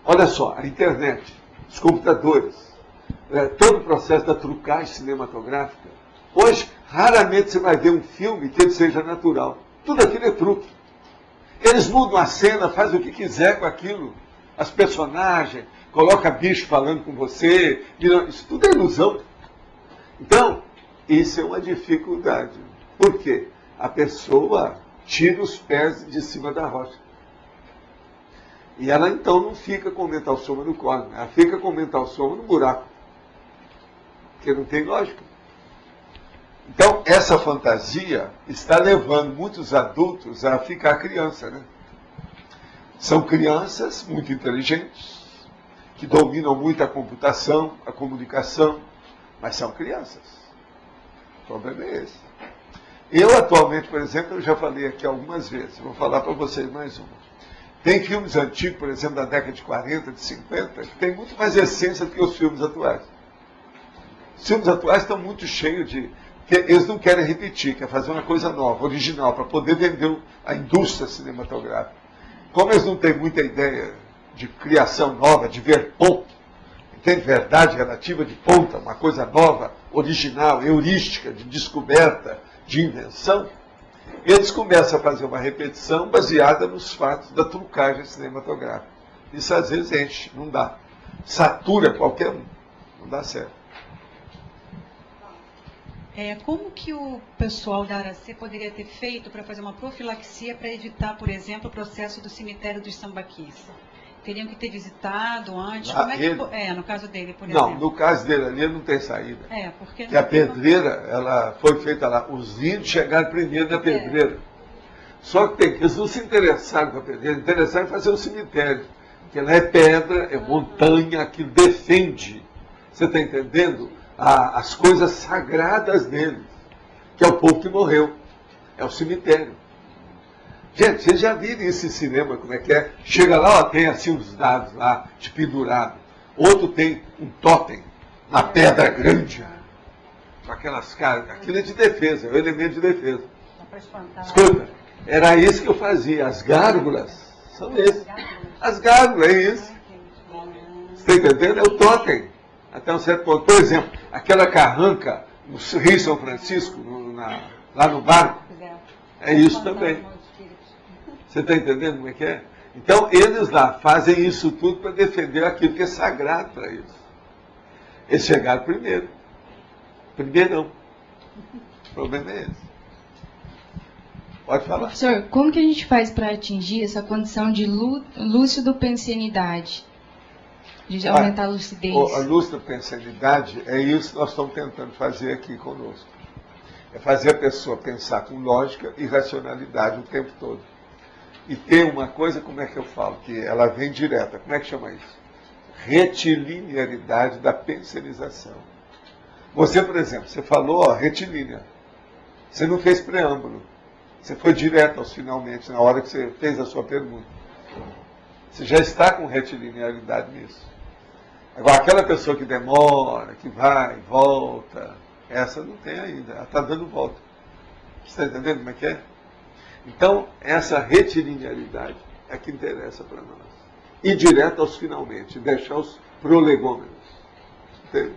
Olha só, a internet, os computadores, todo o processo da trucagem cinematográfica. Hoje, raramente você vai ver um filme que ele seja natural. Tudo aquilo é truque. Eles mudam a cena, fazem o que quiser com aquilo. As personagens, coloca bicho falando com você. Isso tudo é ilusão. Então, isso é uma dificuldade. Por quê? A pessoa tira os pés de cima da rocha. E ela então não fica com o mental soma no colo. Ela fica com o mental soma no buraco. Porque não tem lógica. Então, essa fantasia está levando muitos adultos a ficar criança, né? São crianças muito inteligentes, que dominam muito a computação, a comunicação, mas são crianças. O problema é esse. Eu, atualmente, por exemplo, eu já falei aqui algumas vezes, vou falar para vocês mais uma. Tem filmes antigos, por exemplo, da década de 40, de 50, que tem muito mais essência do que os filmes atuais. Os filmes atuais estão muito cheios de... Eles não querem repetir, querem fazer uma coisa nova, original, para poder vender a indústria cinematográfica. Como eles não têm muita ideia de criação nova, de ver ponto, tem verdade relativa de ponta, uma coisa nova, original, heurística, de descoberta, de invenção, eles começam a fazer uma repetição baseada nos fatos da trucagem cinematográfica. Isso às vezes enche, não dá. Satura qualquer um, não dá certo. Como que o pessoal da Aracê poderia ter feito para fazer uma profilaxia para evitar, por exemplo, o processo do cemitério dos sambaquis? Teriam que ter visitado antes? Como é que, no caso dele, por exemplo. Não, no caso dele ali não tem saída. Porque a pedreira, ela foi feita lá. Os índios chegaram primeiro na pedreira. Só que eles não se interessaram com a pedreira, interessaram em fazer o cemitério. Porque lá é pedra, é montanha, aquilo defende. Você está entendendo? As coisas sagradas deles, que é o povo que morreu, é o cemitério. Gente, vocês já viram esse cinema, como é que é? Chega lá, tem assim uns dados lá, de pendurado. Outro tem um totem na pedra grande. com aquelas caras, aquilo é de defesa, é o elemento de defesa. Escuta, era isso que eu fazia, as gárgulas são esses. As gárgulas, é isso. Você está entendendo? É o totem, até um certo ponto. Por exemplo, aquela carranca no Rio São Francisco, lá no barco, é isso também. Você está entendendo como é que é? Então, eles lá fazem isso tudo para defender aquilo que é sagrado para eles. Eles chegaram primeiro. Primeirão. O problema é esse. Pode falar. Professor, como que a gente faz para atingir essa condição de lúcido-pensenidade? De aumentar a lucidez? A lúcido-pensenidade é isso que nós estamos tentando fazer aqui conosco. É fazer a pessoa pensar com lógica e racionalidade o tempo todo. E ter uma coisa, como é que eu falo? Que ela vem direta. Como é que chama isso? Retilinearidade da pensenização. Você, por exemplo, você falou retilínea. Você não fez preâmbulo. Você foi direto aos finalmente, na hora que você fez a sua pergunta. Você já está com retilinearidade nisso. Agora, aquela pessoa que demora, que vai e volta, essa não tem ainda. Ela está dando volta. Você está entendendo como é que é? Então, essa retilinearidade é que interessa para nós. Ir direto aos finalmente, deixar os prolegômenos. Entende?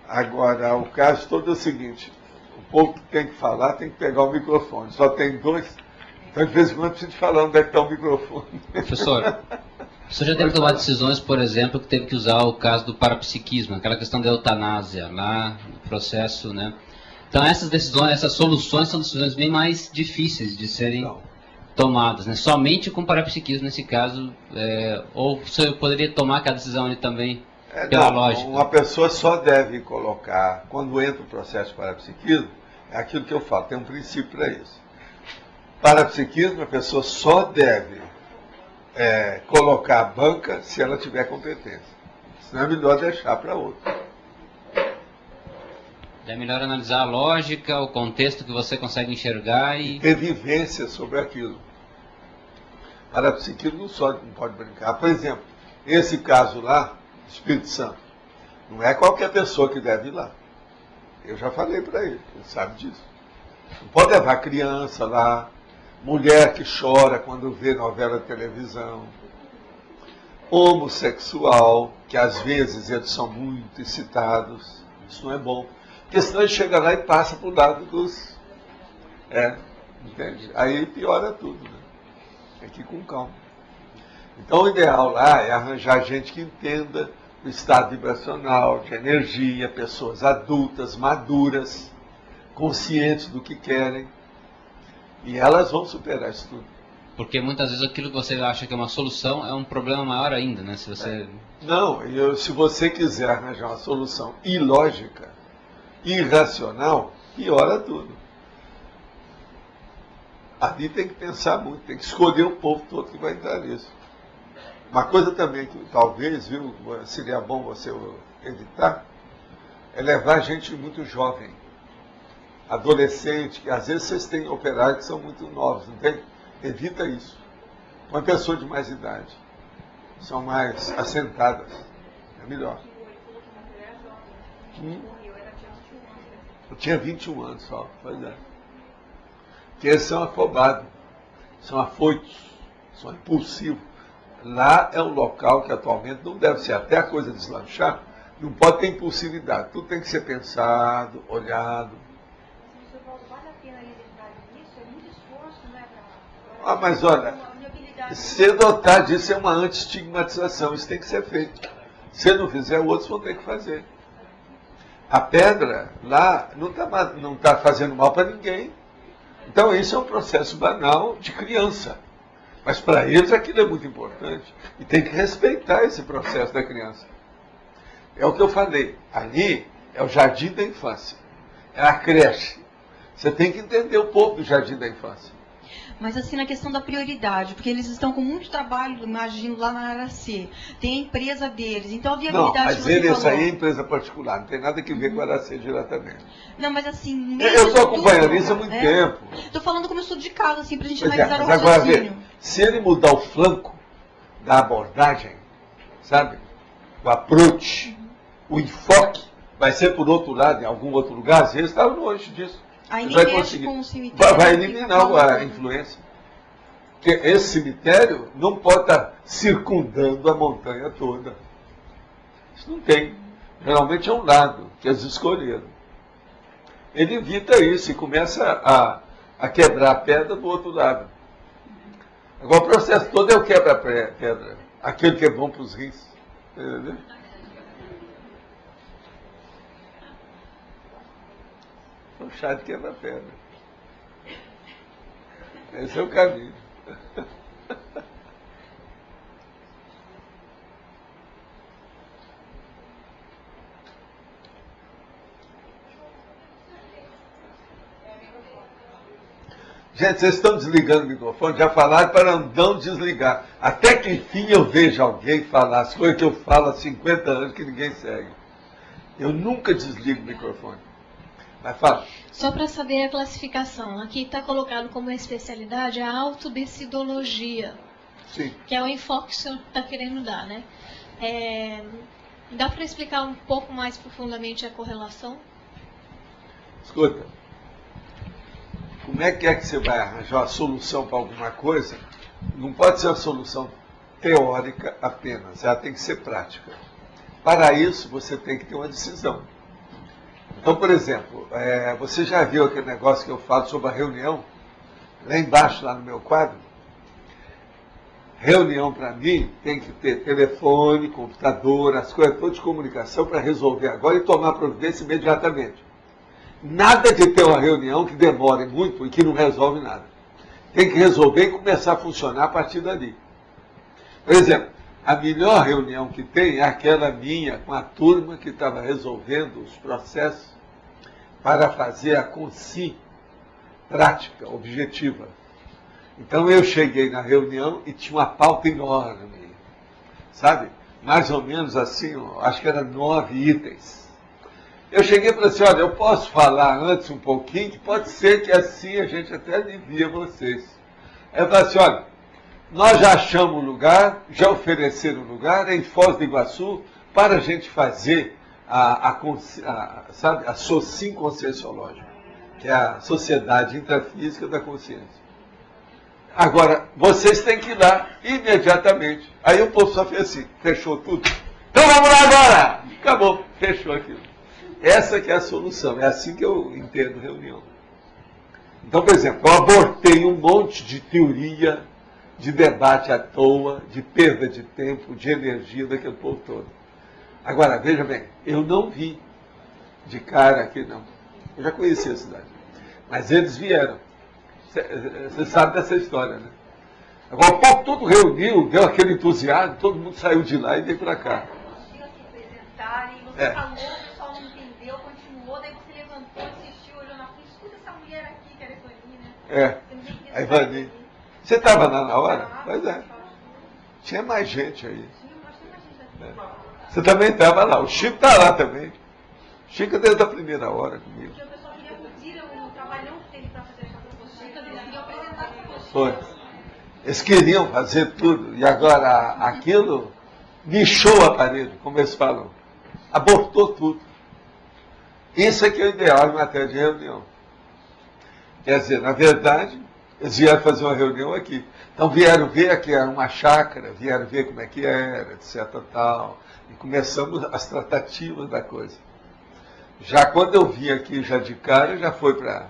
Agora, o caso todo é o seguinte, o povo que tem que falar tem que pegar o microfone. Só tem dois, então de vez em quando precisa de falar onde é que está o microfone. Professor, o senhor já teve que tomar decisões, por exemplo, que teve que usar o caso do parapsiquismo, aquela questão da eutanásia, lá no processo, né? Então essas decisões, essas soluções são decisões bem mais difíceis de serem tomadas, né? Somente com parapsiquismo nesse caso, ou o senhor poderia tomar aquela decisão ali também pela lógica? Uma pessoa só deve colocar, quando entra o processo de parapsiquismo, é aquilo que eu falo, tem um princípio para isso. Parapsiquismo, a pessoa só deve colocar a banca se ela tiver competência. Senão é melhor deixar para outro. É melhor analisar a lógica, o contexto que você consegue enxergar e ter vivência sobre aquilo. Parapsiquismo não pode brincar. Por exemplo, esse caso lá, Espírito Santo, não é qualquer pessoa que deve ir lá. Eu já falei para ele sabe disso. Não pode levar criança lá, mulher que chora quando vê novela de televisão, homossexual, que às vezes eles são muito excitados, isso não é bom. Porque senão ele chega lá e passa para o lado dos... entende? Aí piora tudo, né? Tem que ir com calma. Então o ideal lá é arranjar gente que entenda o estado vibracional, de energia, pessoas adultas, maduras, conscientes do que querem. E elas vão superar isso tudo. Porque muitas vezes aquilo que você acha que é uma solução é um problema maior ainda, né? Se você... Não, se você quiser arranjar uma solução ilógica, irracional, piora tudo. Ali tem que pensar muito, tem que escolher o povo todo que vai entrar nisso. Uma coisa também que talvez, seria bom você evitar, é levar gente muito jovem, adolescente, que às vezes vocês têm operários que são muito novos, não tem? Evita isso. Uma pessoa de mais idade, são mais assentadas, é melhor. Eu tinha 21 anos só, pois é. Porque eles são afobados, são afoitos, são impulsivos. Lá é um local que atualmente não deve ser, até a coisa deslanchar, não pode ter impulsividade. Tudo tem que ser pensado, olhado. Mas olha, se dotar disso é uma anti-estigmatização, isso tem que ser feito. Se não fizer, outros vão ter que fazer. A pedra lá não está fazendo mal para ninguém. Então isso é um processo banal de criança. Mas para eles aquilo é muito importante. E tem que respeitar esse processo da criança. É o que eu falei. Ali é o jardim da infância. É a creche. Você tem que entender um pouco do jardim da infância. Mas assim, na questão da prioridade, porque eles estão com muito trabalho, imagino, lá na área C. Tem a empresa deles, então a viabilidade... Não, mas isso aí é empresa particular, não tem nada que ver com a área C diretamente. Não, mas assim... Eu estou acompanhando isso há muito tempo. Estou falando como estudo de caso, assim, para a gente Pois analisar o agora, raciocínio. se ele mudar o flanco da abordagem, sabe? O approach, o enfoque, vai ser por outro lado, em algum outro lugar, às vezes está longe disso. Aí vai mexe conseguir. com o cemitério. Vai eliminar a influência. Porque esse cemitério não pode estar circundando a montanha toda. Isso não tem. Geralmente é um lado que eles escolheram. Ele evita isso e começa a quebrar a pedra do outro lado. Agora o processo todo é o quebra-pedra. Aquele que é bom para os rins. Entendeu? O chá de quebra-pedra. Esse é o caminho. Gente, vocês estão desligando o microfone, já falaram para não desligar. Até que enfim eu vejo alguém falar as coisas que eu falo há 50 anos que ninguém segue. Eu nunca desligo o microfone. Mas fala. Só para saber a classificação, aqui está colocado como especialidade a autodecidologia. Sim. Que é o enfoque que o senhor está querendo dar, né? Dá para explicar um pouco mais profundamente a correlação? Escuta, como é que você vai arranjar uma solução para alguma coisa? Não pode ser uma solução teórica apenas, ela tem que ser prática. Para isso, você tem que ter uma decisão. Então, por exemplo, você já viu aquele negócio que eu falo sobre a reunião? Lá embaixo, lá no meu quadro? Reunião, para mim, tem que ter telefone, computador, as coisas todas de comunicação para resolver agora e tomar providência imediatamente. Nada de ter uma reunião que demore muito e que não resolve nada. Tem que resolver e começar a funcionar a partir dali. Por exemplo, a melhor reunião que tem é aquela minha com a turma que estava resolvendo os processos para fazer a consim prática, objetiva. Então eu cheguei na reunião e tinha uma pauta enorme, sabe? Mais ou menos assim, acho que era 9 itens. Eu cheguei e falei assim, olha, eu posso falar antes um pouquinho, que pode ser que assim a gente até alivia vocês. Aí eu falei assim, olha, nós já achamos um lugar, já ofereceram um lugar em Foz do Iguaçu para a gente fazer a SOCIM Conscienciológica, que é a Sociedade Intrafísica da Consciência. Agora, vocês têm que ir lá imediatamente. Aí o povo só fez assim, fechou tudo. Então vamos lá agora! Acabou, fechou aquilo. Essa que é a solução, é assim que eu entendo reunião. Então, por exemplo, eu abortei um monte de teoria, de debate à toa, de perda de tempo, de energia daquele povo todo. Agora, veja bem, eu não vi de cara aqui, não. Eu já conhecia a cidade. Mas eles vieram. Você sabe dessa história, né? Agora o povo todo reuniu, deu aquele entusiasmo, todo mundo saiu de lá e veio para cá. Você falou, o pessoal não entendeu, continuou, daí você levantou, assistiu, olhou na frente, escuta essa mulher aqui, que era Ivani, né? A Ivani. Você estava lá na hora? Pois é. Tinha mais gente aí. Você também estava lá. O Chico está lá também. O Chico desde a primeira hora comigo. Porque o pessoal queria curtir o trabalhão que teve para fazer essa proposição, eles queriam apresentar para você. Foi. Eles queriam fazer tudo. E agora aquilo nichou a parede, como eles falam. Abortou tudo. Isso é que é o ideal em matéria de reunião. Quer dizer, na verdade, eles vieram fazer uma reunião aqui. Então vieram ver que era uma chácara, vieram ver como é que era, etc. Tal. E começamos as tratativas da coisa. Já quando eu vim aqui, já de cara, já foi para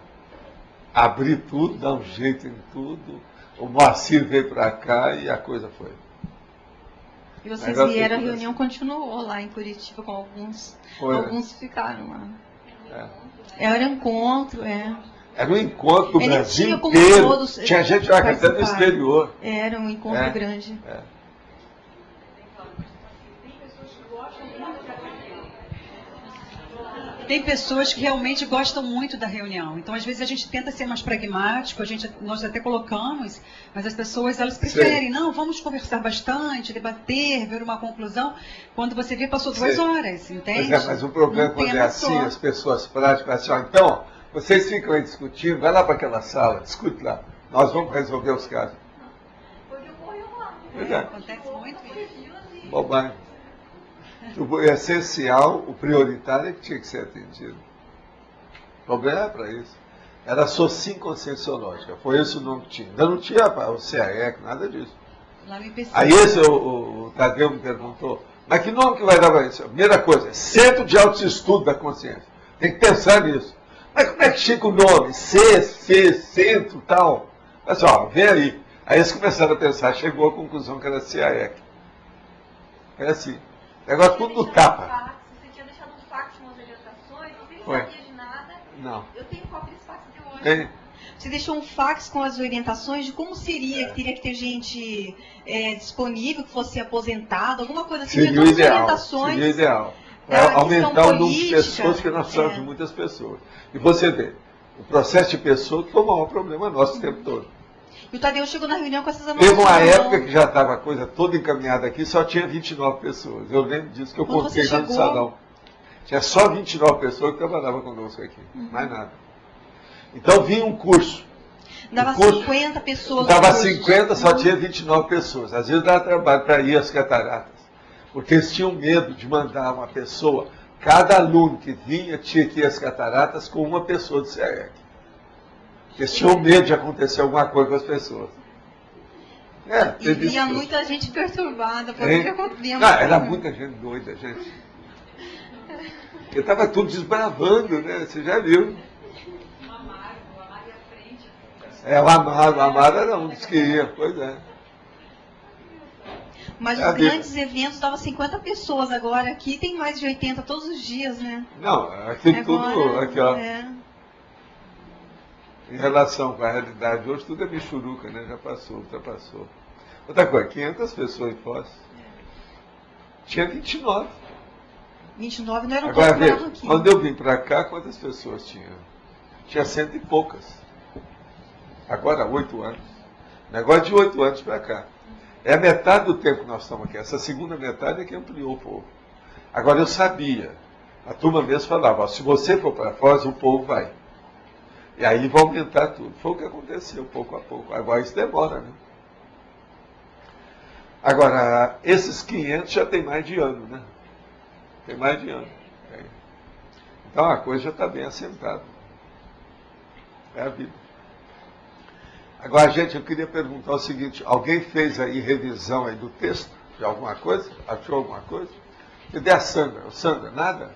abrir tudo, dar um jeito em tudo. O Moacir veio para cá e a coisa foi. E vocês vieram, a reunião continuou lá em Curitiba com alguns. Foi, alguns ficaram lá. Era um encontro, Era um encontro do Brasil inteiro. Tinha gente já até no exterior. Era um encontro grande. Tem pessoas que realmente gostam muito da reunião. Então, às vezes, a gente tenta ser mais pragmático, nós até colocamos, mas as pessoas, elas preferem, não, vamos conversar bastante, debater, ver uma conclusão. Quando você vê, passou 2 horas, entende? Mas o problema quando é assim, as pessoas práticas, assim, então, vocês ficam aí discutindo, vai lá para aquela sala, discute lá. Nós vamos resolver os casos. Foi o que ocorreu lá. Acontece muito. Bobagem. O essencial, o prioritário é que tinha que ser atendido. O problema é para isso. Era SOCIM Conscienciológica, foi esse o nome que tinha. Ainda não tinha o CAEC, nada disso. Aí o Tadeu me perguntou, mas que nome que vai dar para isso? A primeira coisa, Centro de Autoestudo da Consciência. Tem que pensar nisso. Mas como é que fica o nome? Centro, tal. Mas ó, vem aí. Aí eles começaram a pensar, chegou à conclusão que era CAEC. É assim. Agora tudo no tapa. Você tinha deixado um fax com as orientações, não Foi. sabia de nada. Não. Eu tenho cópia desse fax de hoje. Tem? Você deixou um fax com as orientações de como seria, que teria que ter gente disponível, que fosse aposentado, alguma coisa assim. Seria o ideal. Seria o ideal. Aumentar o número de pessoas, que nós precisamos de muitas pessoas. E você vê, o processo de pessoa que foi o maior problema nosso o tempo todo. E o Tadeu chegou na reunião com essas anotações. Teve uma época que já estava a coisa toda encaminhada aqui, só tinha 29 pessoas. Eu lembro disso que eu contei lá no salão. Tinha só 29 pessoas que trabalhavam conosco aqui, mais nada. Então vinha um curso. Dava 50 pessoas. Dava 50, só tinha 29 pessoas. Às vezes dava trabalho para ir às cataratas. Porque eles tinham medo de mandar uma pessoa. Cada aluno que vinha tinha que ir às cataratas com uma pessoa do CAEC. Eles tinham medo de acontecer alguma coisa com as pessoas. E vinha muita gente perturbada. Era muita gente doida, gente. Eu estava tudo desbravando, né? Você já viu. O Amaro era um dos que ia, pois é. Mas os grandes eventos davam 50 pessoas, agora aqui tem mais de 80 todos os dias, né? Não, aqui agora, tudo, aqui ó. Em relação com a realidade, hoje tudo é michuruca, né? Já passou, ultrapassou. Outra coisa, 500 pessoas em Foz. Tinha 29. 29 não era um agora, pouco aqui. Quando eu vim para cá, quantas pessoas tinha? Tinha 100 e poucas. Agora, 8 anos. Negócio de 8 anos para cá. É a metade do tempo que nós estamos aqui. Essa segunda metade é que ampliou o povo. Agora, eu sabia. A turma mesmo falava, ó, se você for para Foz, o povo vai. E aí vai aumentar tudo. Foi o que aconteceu, pouco a pouco. Agora, isso demora, né? Agora, esses 500 já tem mais de ano, né? Tem mais de ano. Então, a coisa já está bem assentada. É a vida. Agora, gente, eu queria perguntar o seguinte, alguém fez aí revisão aí do texto de alguma coisa? Achou alguma coisa? Cadê a Sandra? Sandra, nada?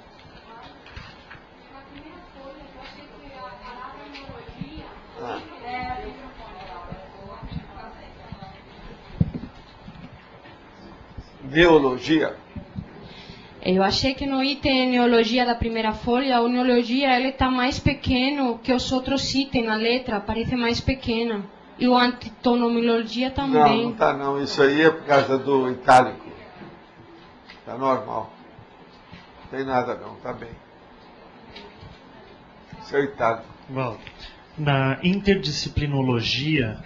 Neologia? Eu achei que no item neologia da primeira folha, a neologia ele está mais pequeno que os outros itens na letra, parece mais pequena. E o antitonomiologia também. Não está não. Isso aí é por causa do itálico. Está normal. Não tem nada não, está bem. Isso é itálico. Bom, na interdisciplinologia,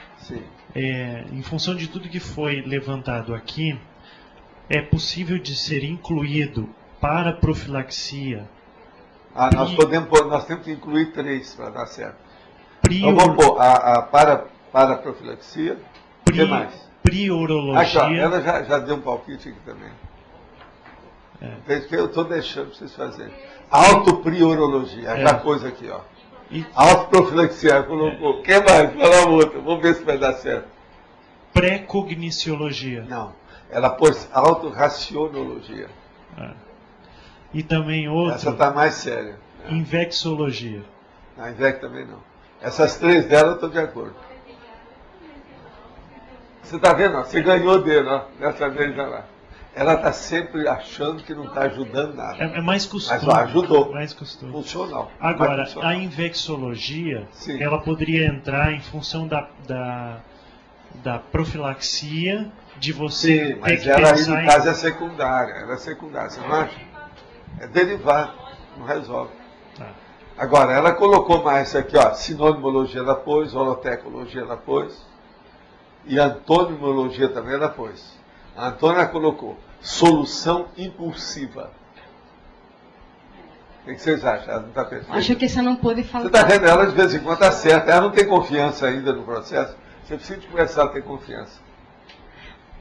em função de tudo que foi levantado aqui, é possível de ser incluído para profilaxia. Nós temos que incluir 3 para dar certo. Então vamos pôr para profilaxia. O que mais? Priorologia. Aqui, ó, ela já deu um palpite aqui também. Eu estou deixando para vocês fazerem. Autopriorologia. Já pôs aqui, ó. Autoprofilaxia. Colocou. O que mais? Fala outra. Vamos ver se vai dar certo. Pré-cogniciologia. Não. Ela pôs autorracionologia. E também outra. Essa está mais séria. Invexologia. Não, Invex também não. Essas 3 dela eu estou de acordo. Você está vendo? Ó, você ganhou dele, ó, dessa vez lá. Ela está sempre achando que não está ajudando nada. É mais costume. Mas ajudou. Mais costume. Funcional. Agora, a invexologia, ela poderia entrar em função da profilaxia, de você Sim, mas ela aí no caso é secundária. Ela é secundária, você não acha? É derivado, não resolve. Agora, ela colocou mais isso aqui, ó, sinonimologia ela pôs, holotecologia ela pôs, e antonimologia também ela pôs. A Antônia colocou solução impulsiva. O que vocês acham? Ela não está perfeita? Acho que essa não pode faltar. Você está vendo? Ela de vez em quando está certa. Ela não tem confiança ainda no processo. Você precisa começar a ter confiança.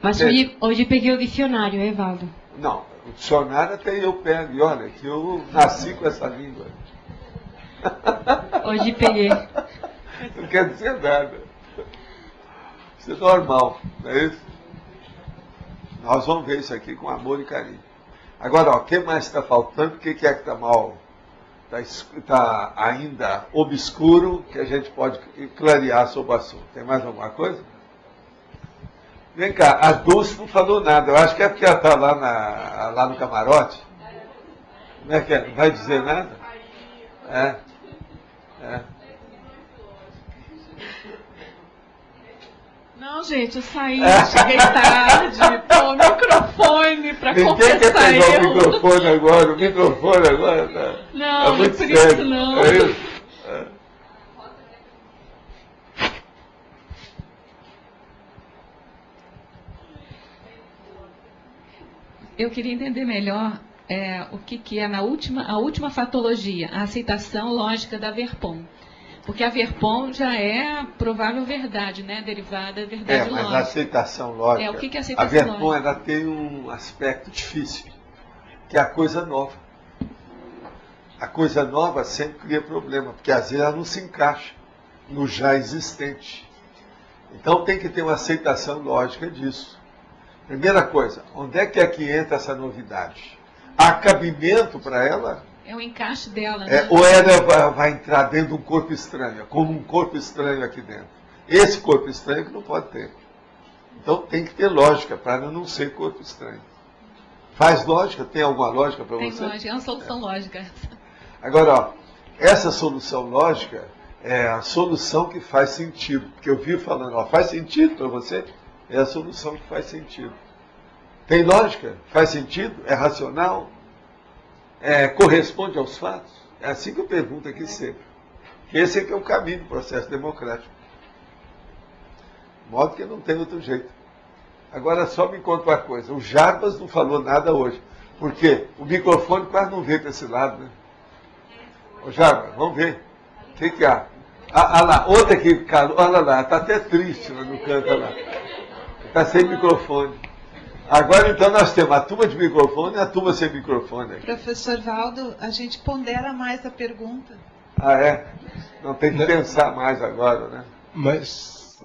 Mas hoje peguei o dicionário, Evaldo. Não, o dicionário até eu pego. E olha, que eu nasci com essa língua. Hoje peguei. Não quer dizer nada. Isso é normal, não é isso? Nós vamos ver isso aqui com amor e carinho. Agora, o que mais está faltando? O que é que está mal? Está ainda obscuro, que a gente pode clarear sobre o assunto. Tem mais alguma coisa? Vem cá, a Dulce não falou nada. Eu acho que é porque ela está lá no camarote. Como é que é? Não vai dizer nada? É. Não, gente, eu saí, cheguei tarde, pô, o microfone pra Ninguém confessar quer pegar eu. o microfone agora tá. Não, tá muito por sério. isso não. É isso? É. Eu queria entender melhor o que é a última fatologia, a aceitação lógica da Verpon. Porque a Verpon já é a provável verdade, né? Derivada da verdade lógica. Mas a aceitação lógica. O que é aceitação lógica? A Verpon lógica? ela tem um aspecto difícil, que é a coisa nova. A coisa nova sempre cria problema, porque às vezes ela não se encaixa no já existente. Então tem que ter uma aceitação lógica disso. Primeira coisa, onde é que entra essa novidade? Há cabimento para ela? É o encaixe dela, né? Ou ela vai entrar dentro de um corpo estranho, como um corpo estranho aqui dentro. Esse corpo estranho que não pode ter. Então tem que ter lógica para ela não ser corpo estranho. Faz lógica? Tem alguma lógica para você? Tem lógica, é uma solução lógica. Agora, essa solução lógica é a solução que faz sentido. Porque eu vi falando, faz sentido para você? É a solução que faz sentido. Tem lógica? Faz sentido? É racional? Corresponde aos fatos? É assim que eu pergunto aqui sempre. Esse é que é o caminho do processo democrático. De modo que não tem outro jeito. Agora só me conta uma coisa. O Jarbas não falou nada hoje. Por quê? O microfone quase não veio para esse lado, né? Ô Jarbas, vamos ver. O que há? Lá, outra que calou. Olha lá, está até triste lá no canto. Olha lá. Está sem microfone. Agora, então, nós temos a turma de microfone e a turma sem microfone. Professor Valdo, a gente pondera mais a pergunta. Não tem que pensar mais agora, né? Mas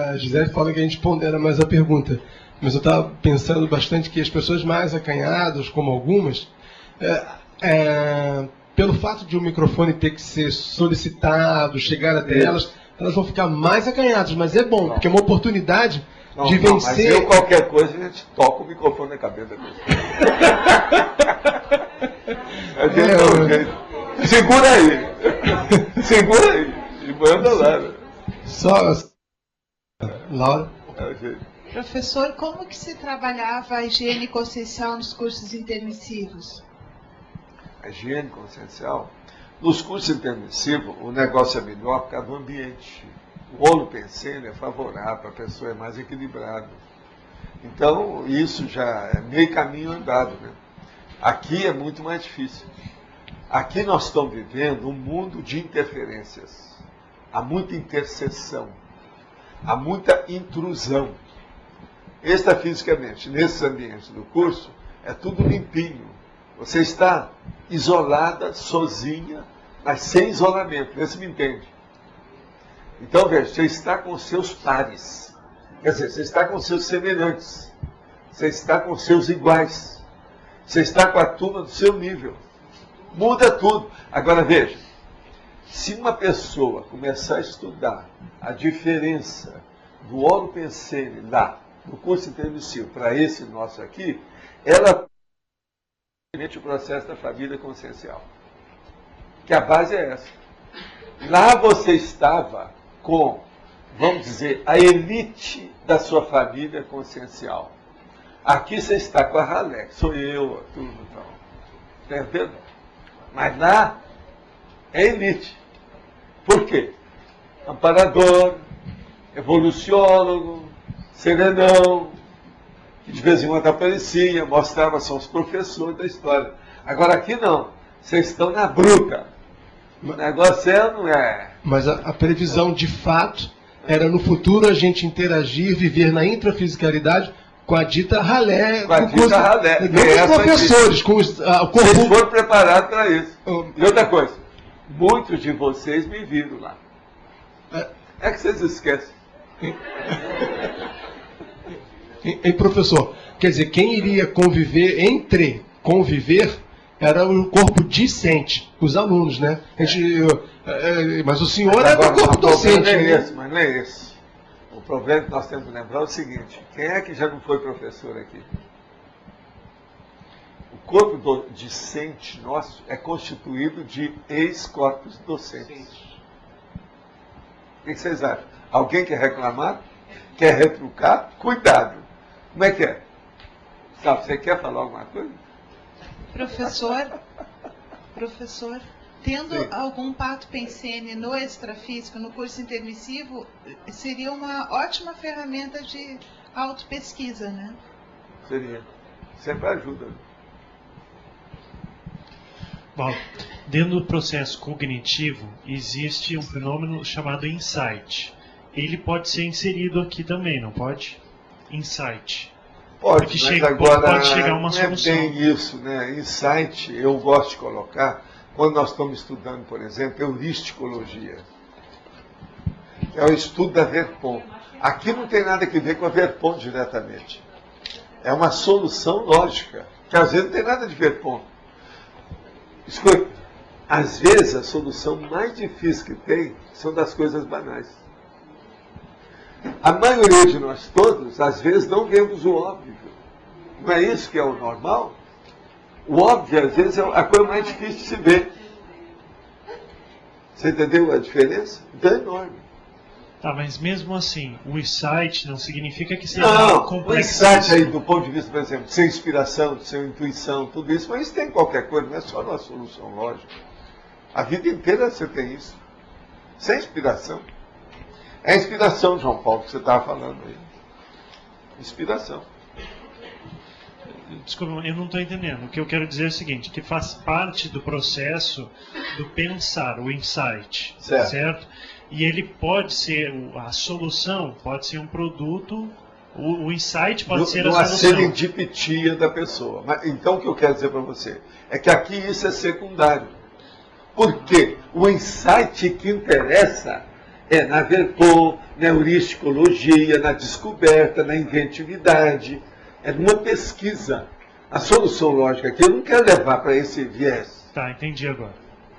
a Gisele fala que a gente pondera mais a pergunta. Mas eu estava pensando bastante que as pessoas mais acanhadas, como algumas, pelo fato de o microfone ter que ser solicitado, chegar até elas vão ficar mais acanhadas. Mas é bom, porque é uma oportunidade de vencer. Mas eu, qualquer coisa, a gente toca o microfone na cabeça da pessoa. A gente dá um jeito. Segura aí. Segura aí. E manda lá. Só. Laura? Professor, como que se trabalhava a higiene consciencial nos cursos intermissivos? A higiene consciencial? Nos cursos intermissivos, o negócio é melhor por causa do ambiente. O holopensene é favorável para a pessoa, é mais equilibrada. Então, isso já é meio caminho andado, né? Aqui é muito mais difícil. Aqui nós estamos vivendo um mundo de interferências. Há muita interseção. Há muita intrusão. Extrafisicamente, nesses ambientes do curso, é tudo limpinho. Você está isolada, sozinha, mas sem isolamento. Vê se me entende. Então, veja, você está com seus pares. Quer dizer, você está com seus semelhantes. Você está com seus iguais. Você está com a turma do seu nível. Muda tudo. Agora, veja, se uma pessoa começar a estudar a diferença do holopensene lá, no curso intermissivo, para esse nosso aqui, ela o processo da família consciencial. Que a base é essa. Lá você estava com, vamos dizer, a elite da sua família consciencial. Aqui você está com a ralé, sou eu, a turma e tal. Está entendendo? Mas lá é elite. Por quê? Amparador, evoluciólogo, serenão, que de vez em quando aparecia, mostrava, são os professores da história. Agora aqui não, vocês estão na bruta. O negócio não é... Mas a previsão de fato era no futuro a gente interagir, viver na intrafisicalidade com a dita ralé. Com a dita ralé. Não os professores, com o corpo... Vocês foram preparados para isso. E outra coisa, muitos de vocês me viram lá. É que vocês esquecem. E professor, quer dizer, quem iria conviver era o corpo discente, os alunos, né? Mas o senhor é do corpo docente. Mas não é esse. O problema que nós temos que lembrar é o seguinte: quem é que já não foi professor aqui? O corpo discente nosso é constituído de ex-corpos docentes. O que vocês acham? Alguém quer reclamar? Quer retrucar? Cuidado! Como é que é? Sabe, você quer falar alguma coisa? Professor, tendo algum pato pensene no extrafísico, no curso intermissivo, seria uma ótima ferramenta de autopesquisa, né? Seria. Sempre ajuda. Bom, dentro do processo cognitivo, existe um fenômeno chamado insight. Ele pode ser inserido aqui também, não pode? Insight. Pode, mas chega, agora pode chegar a uma solução. Não é bem isso, né? Insight, eu gosto de colocar, quando nós estamos estudando, por exemplo, heuristicologia. É o estudo da Verpont. Aqui não tem nada a ver com a Verpont diretamente. É uma solução lógica, que às vezes não tem nada de Verpont. Escuta, às vezes a solução mais difícil que tem são das coisas banais. A maioria de nós todos, às vezes, não vemos o óbvio. Não é isso que é o normal? O óbvio, às vezes, é a coisa mais difícil de se ver. Você entendeu a diferença? Então é enorme. Tá, mas mesmo assim, o insight não significa que seja complexo. O insight aí, do ponto de vista, por exemplo, de ser inspiração, de ser intuição, tudo isso, mas isso tem qualquer coisa, não é só uma solução lógica. A vida inteira você tem isso. Sem inspiração. É a inspiração, João Paulo, que você estava falando aí. Inspiração. Desculpa, eu não estou entendendo. O que eu quero dizer é o seguinte, que faz parte do processo do pensar, o insight, certo? E ele pode ser, a solução pode ser um produto, o insight pode ser a solução. Uma serendipitia da pessoa. Mas, então o que eu quero dizer para você é que aqui isso é secundário. Porque o insight que interessa é na Verpont, na heuristicologia, na descoberta, na inventividade. É numa pesquisa. A solução lógica aqui eu não quero levar para esse viés. Tá, entendi agora.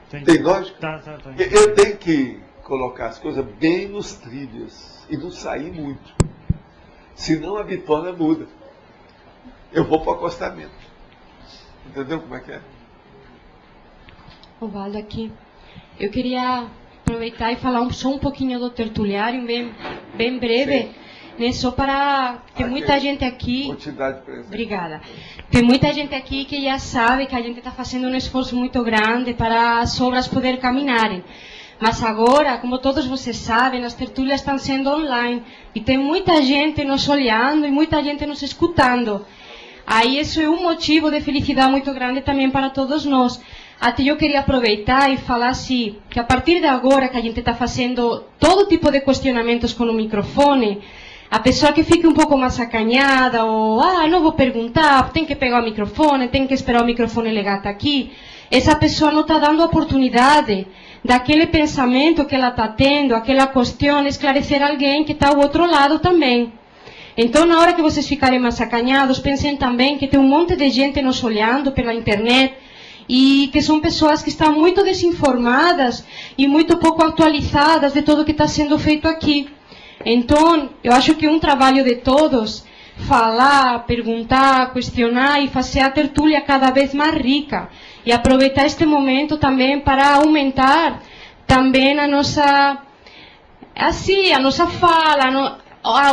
Entendi. Tem lógica? Tá. Eu tenho que colocar as coisas bem nos trilhos e não sair muito. Senão a vitória muda. Eu vou para o acostamento. Entendeu como é que é? Ovaldo aqui. Eu queria aproveitar e falar só um pouquinho do tertuliário, bem breve, né, só para... Tem muita gente aqui... Vou te dar de presente. Obrigada. Tem muita gente aqui que já sabe que a gente está fazendo um esforço muito grande para as obras poder caminharem. Mas agora, como todos vocês sabem, as tertúlias estão sendo online e tem muita gente nos olhando e muita gente nos escutando. Aí isso é um motivo de felicidade muito grande também para todos nós. Até eu queria aproveitar e falar assim, que a partir de agora que a gente está fazendo todo tipo de questionamentos com o microfone, a pessoa que fique um pouco mais acanhada, ou, não vou perguntar, tem que pegar o microfone, tem que esperar o microfone ligar até aqui, essa pessoa não está dando a oportunidade daquele pensamento que ela está tendo, aquela questão, esclarecer alguém que está ao outro lado também. Então, na hora que vocês ficarem mais acanhados, pensem também que tem um monte de gente nos olhando pela internet, e que são pessoas que estão muito desinformadas e muito pouco atualizadas de tudo que está sendo feito aqui. Então, eu acho que é um trabalho de todos falar, perguntar, questionar e fazer a tertúlia cada vez mais rica. E aproveitar este momento também para aumentar também a nossa fala,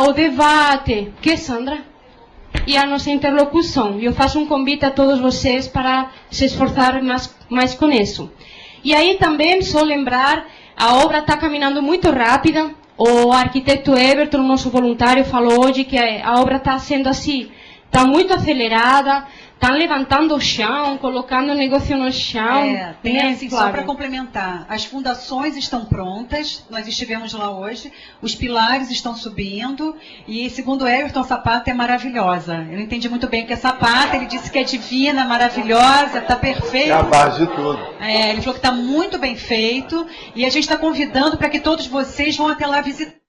o debate. Que, Sandra? E a nossa interlocução. Eu faço um convite a todos vocês para se esforçar mais com isso. E aí também, só lembrar, a obra está caminhando muito rápida. O arquiteto Everton, nosso voluntário, falou hoje que a obra está sendo assim, está muito acelerada, estão levantando o chão, colocando o negócio no chão. Tem assim, só para complementar, as fundações estão prontas, nós estivemos lá hoje, os pilares estão subindo, e segundo o Everton, Sapata é maravilhosa. Eu não entendi muito bem o que é Sapata, ele disse que é divina, maravilhosa, está perfeito. É a base de tudo. Ele falou que está muito bem feito, e a gente está convidando para que todos vocês vão até lá visitar.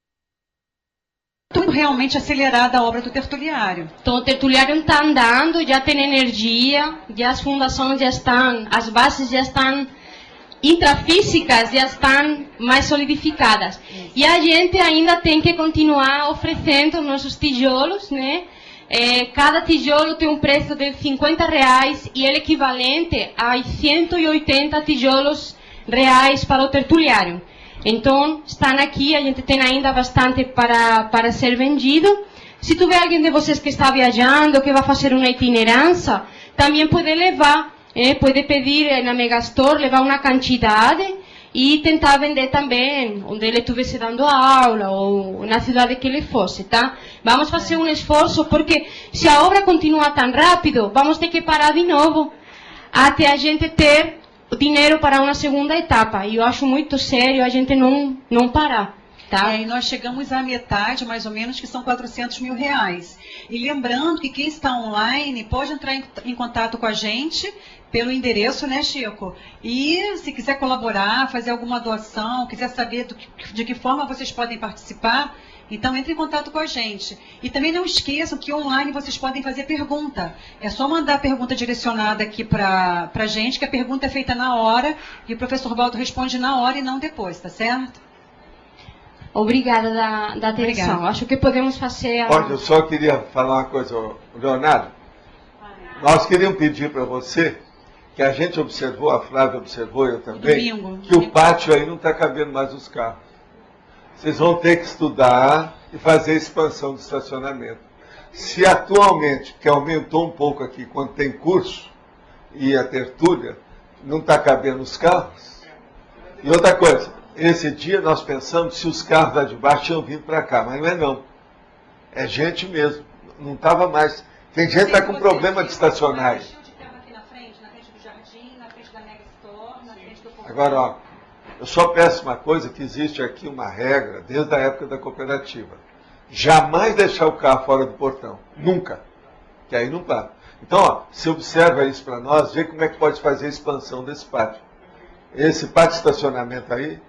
Tudo realmente acelerada a obra do Tertuliário. Então, o Tertuliário está andando, já tem energia, já as fundações já estão, as bases já estão intrafísicas, já estão mais solidificadas. E a gente ainda tem que continuar oferecendo nossos tijolos, né? Cada tijolo tem um preço de R$50 e ele é equivalente a 180 tijolos reais para o Tertuliário. Então, estão aqui, a gente tem ainda bastante para ser vendido. Se tiver alguém de vocês que está viajando, que vai fazer uma itinerância, também pode levar, pode pedir na Megastore, levar uma quantidade e tentar vender também, onde ele estivesse dando aula ou na cidade que ele fosse, tá? Vamos fazer um esforço, porque se a obra continua tão rápido, vamos ter que parar de novo, até a gente ter dinheiro para uma segunda etapa. E eu acho muito sério a gente não parar. Tá? E nós chegamos à metade, mais ou menos, que são R$400 mil. E lembrando que quem está online pode entrar em contato com a gente pelo endereço, né, Chico? E se quiser colaborar, fazer alguma doação, quiser saber de que forma vocês podem participar, então entre em contato com a gente. E também não esqueçam que online vocês podem fazer pergunta. É só mandar a pergunta direcionada aqui para a gente, que a pergunta é feita na hora e o professor Baldo responde na hora e não depois, tá certo? Obrigada da atenção. Obrigada. Acho que podemos fazer... Olha, eu só queria falar uma coisa, Leonardo. Nós queríamos pedir para você, que a gente observou, a Flávia observou, eu também, que o pátio aí não está cabendo mais os carros. Vocês vão ter que estudar e fazer a expansão do estacionamento. Se atualmente, que aumentou um pouco aqui, quando tem curso e a tertúlia, não está cabendo os carros. E outra coisa, esse dia nós pensamos se os carros lá de baixo tinham vindo para cá, mas não é não. É gente mesmo, não estava mais. Tem gente que está com problema de estacionar aí. Agora, ó, eu só peço uma coisa, que existe aqui uma regra, desde a época da cooperativa. Jamais deixar o carro fora do portão. Nunca. Que aí não para. Então, ó, você observa isso para nós, vê como é que pode fazer a expansão desse pátio. Esse pátio de estacionamento aí,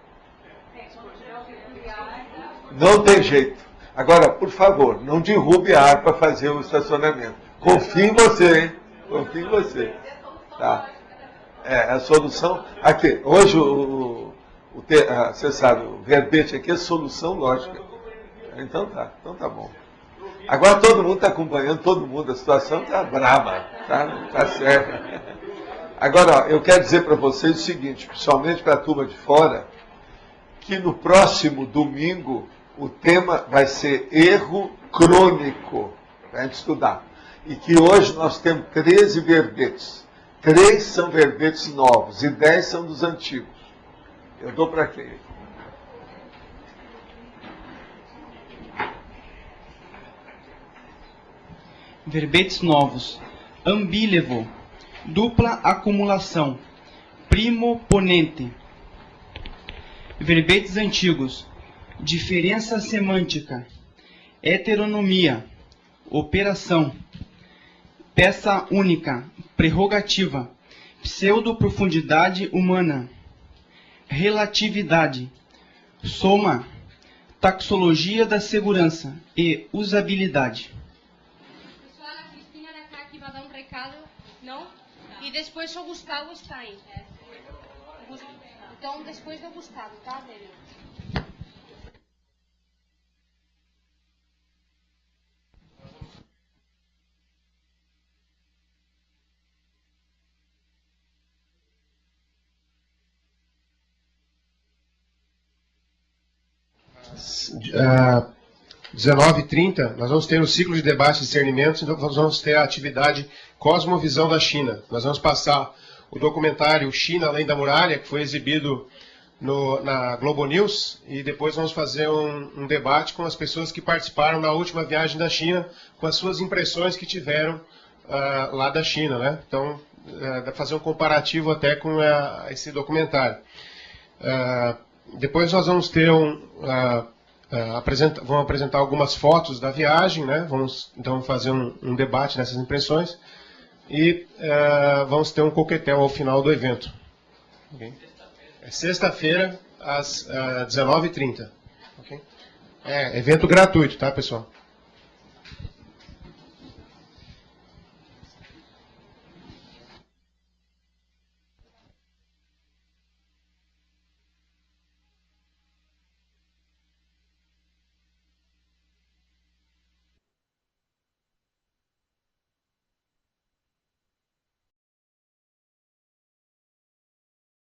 não tem jeito. Agora, por favor, não derrube a ar para fazer o estacionamento. Confio em você, hein? Confio em você. Tá. A solução... Aqui, hoje você sabe, o verbete aqui é solução lógica. Então tá bom. Agora todo mundo está acompanhando, todo mundo, a situação está brava, tá certo. Agora, ó, eu quero dizer para vocês o seguinte, principalmente para a turma de fora, que no próximo domingo o tema vai ser erro crônico, para a gente estudar. E que hoje nós temos 13 verbetes. 3 são verbetes novos e 10 são dos antigos. Eu dou para quem? Verbetes novos. Ambílevo. Dupla acumulação. Primoponente. Verbetes antigos. Diferença semântica. Heteronomia. Operação. Peça única. Prerrogativa. Pseudoprofundidade humana. Relatividade. Soma. Taxologia da segurança e usabilidade. Pessoal, a Cristina da cá que vai dar um recado, não? E depois o Gustavo está aí. Então, depois do Gustavo, tá, Délio? Às 19h30, nós vamos ter o ciclo de debate e discernimento, então nós vamos ter a atividade Cosmovisão da China. Nós vamos passar o documentário China Além da Muralha, que foi exibido na Globo News, e depois vamos fazer um debate com as pessoas que participaram na última viagem da China, com as suas impressões que tiveram lá da China, né? Então, dá para fazer um comparativo até com esse documentário. Depois nós vamos ter vamos apresentar algumas fotos da viagem, né? Vamos então fazer um debate nessas impressões e vamos ter um coquetel ao final do evento. Okay? É sexta-feira às 19h30. Okay? É evento gratuito, tá, pessoal?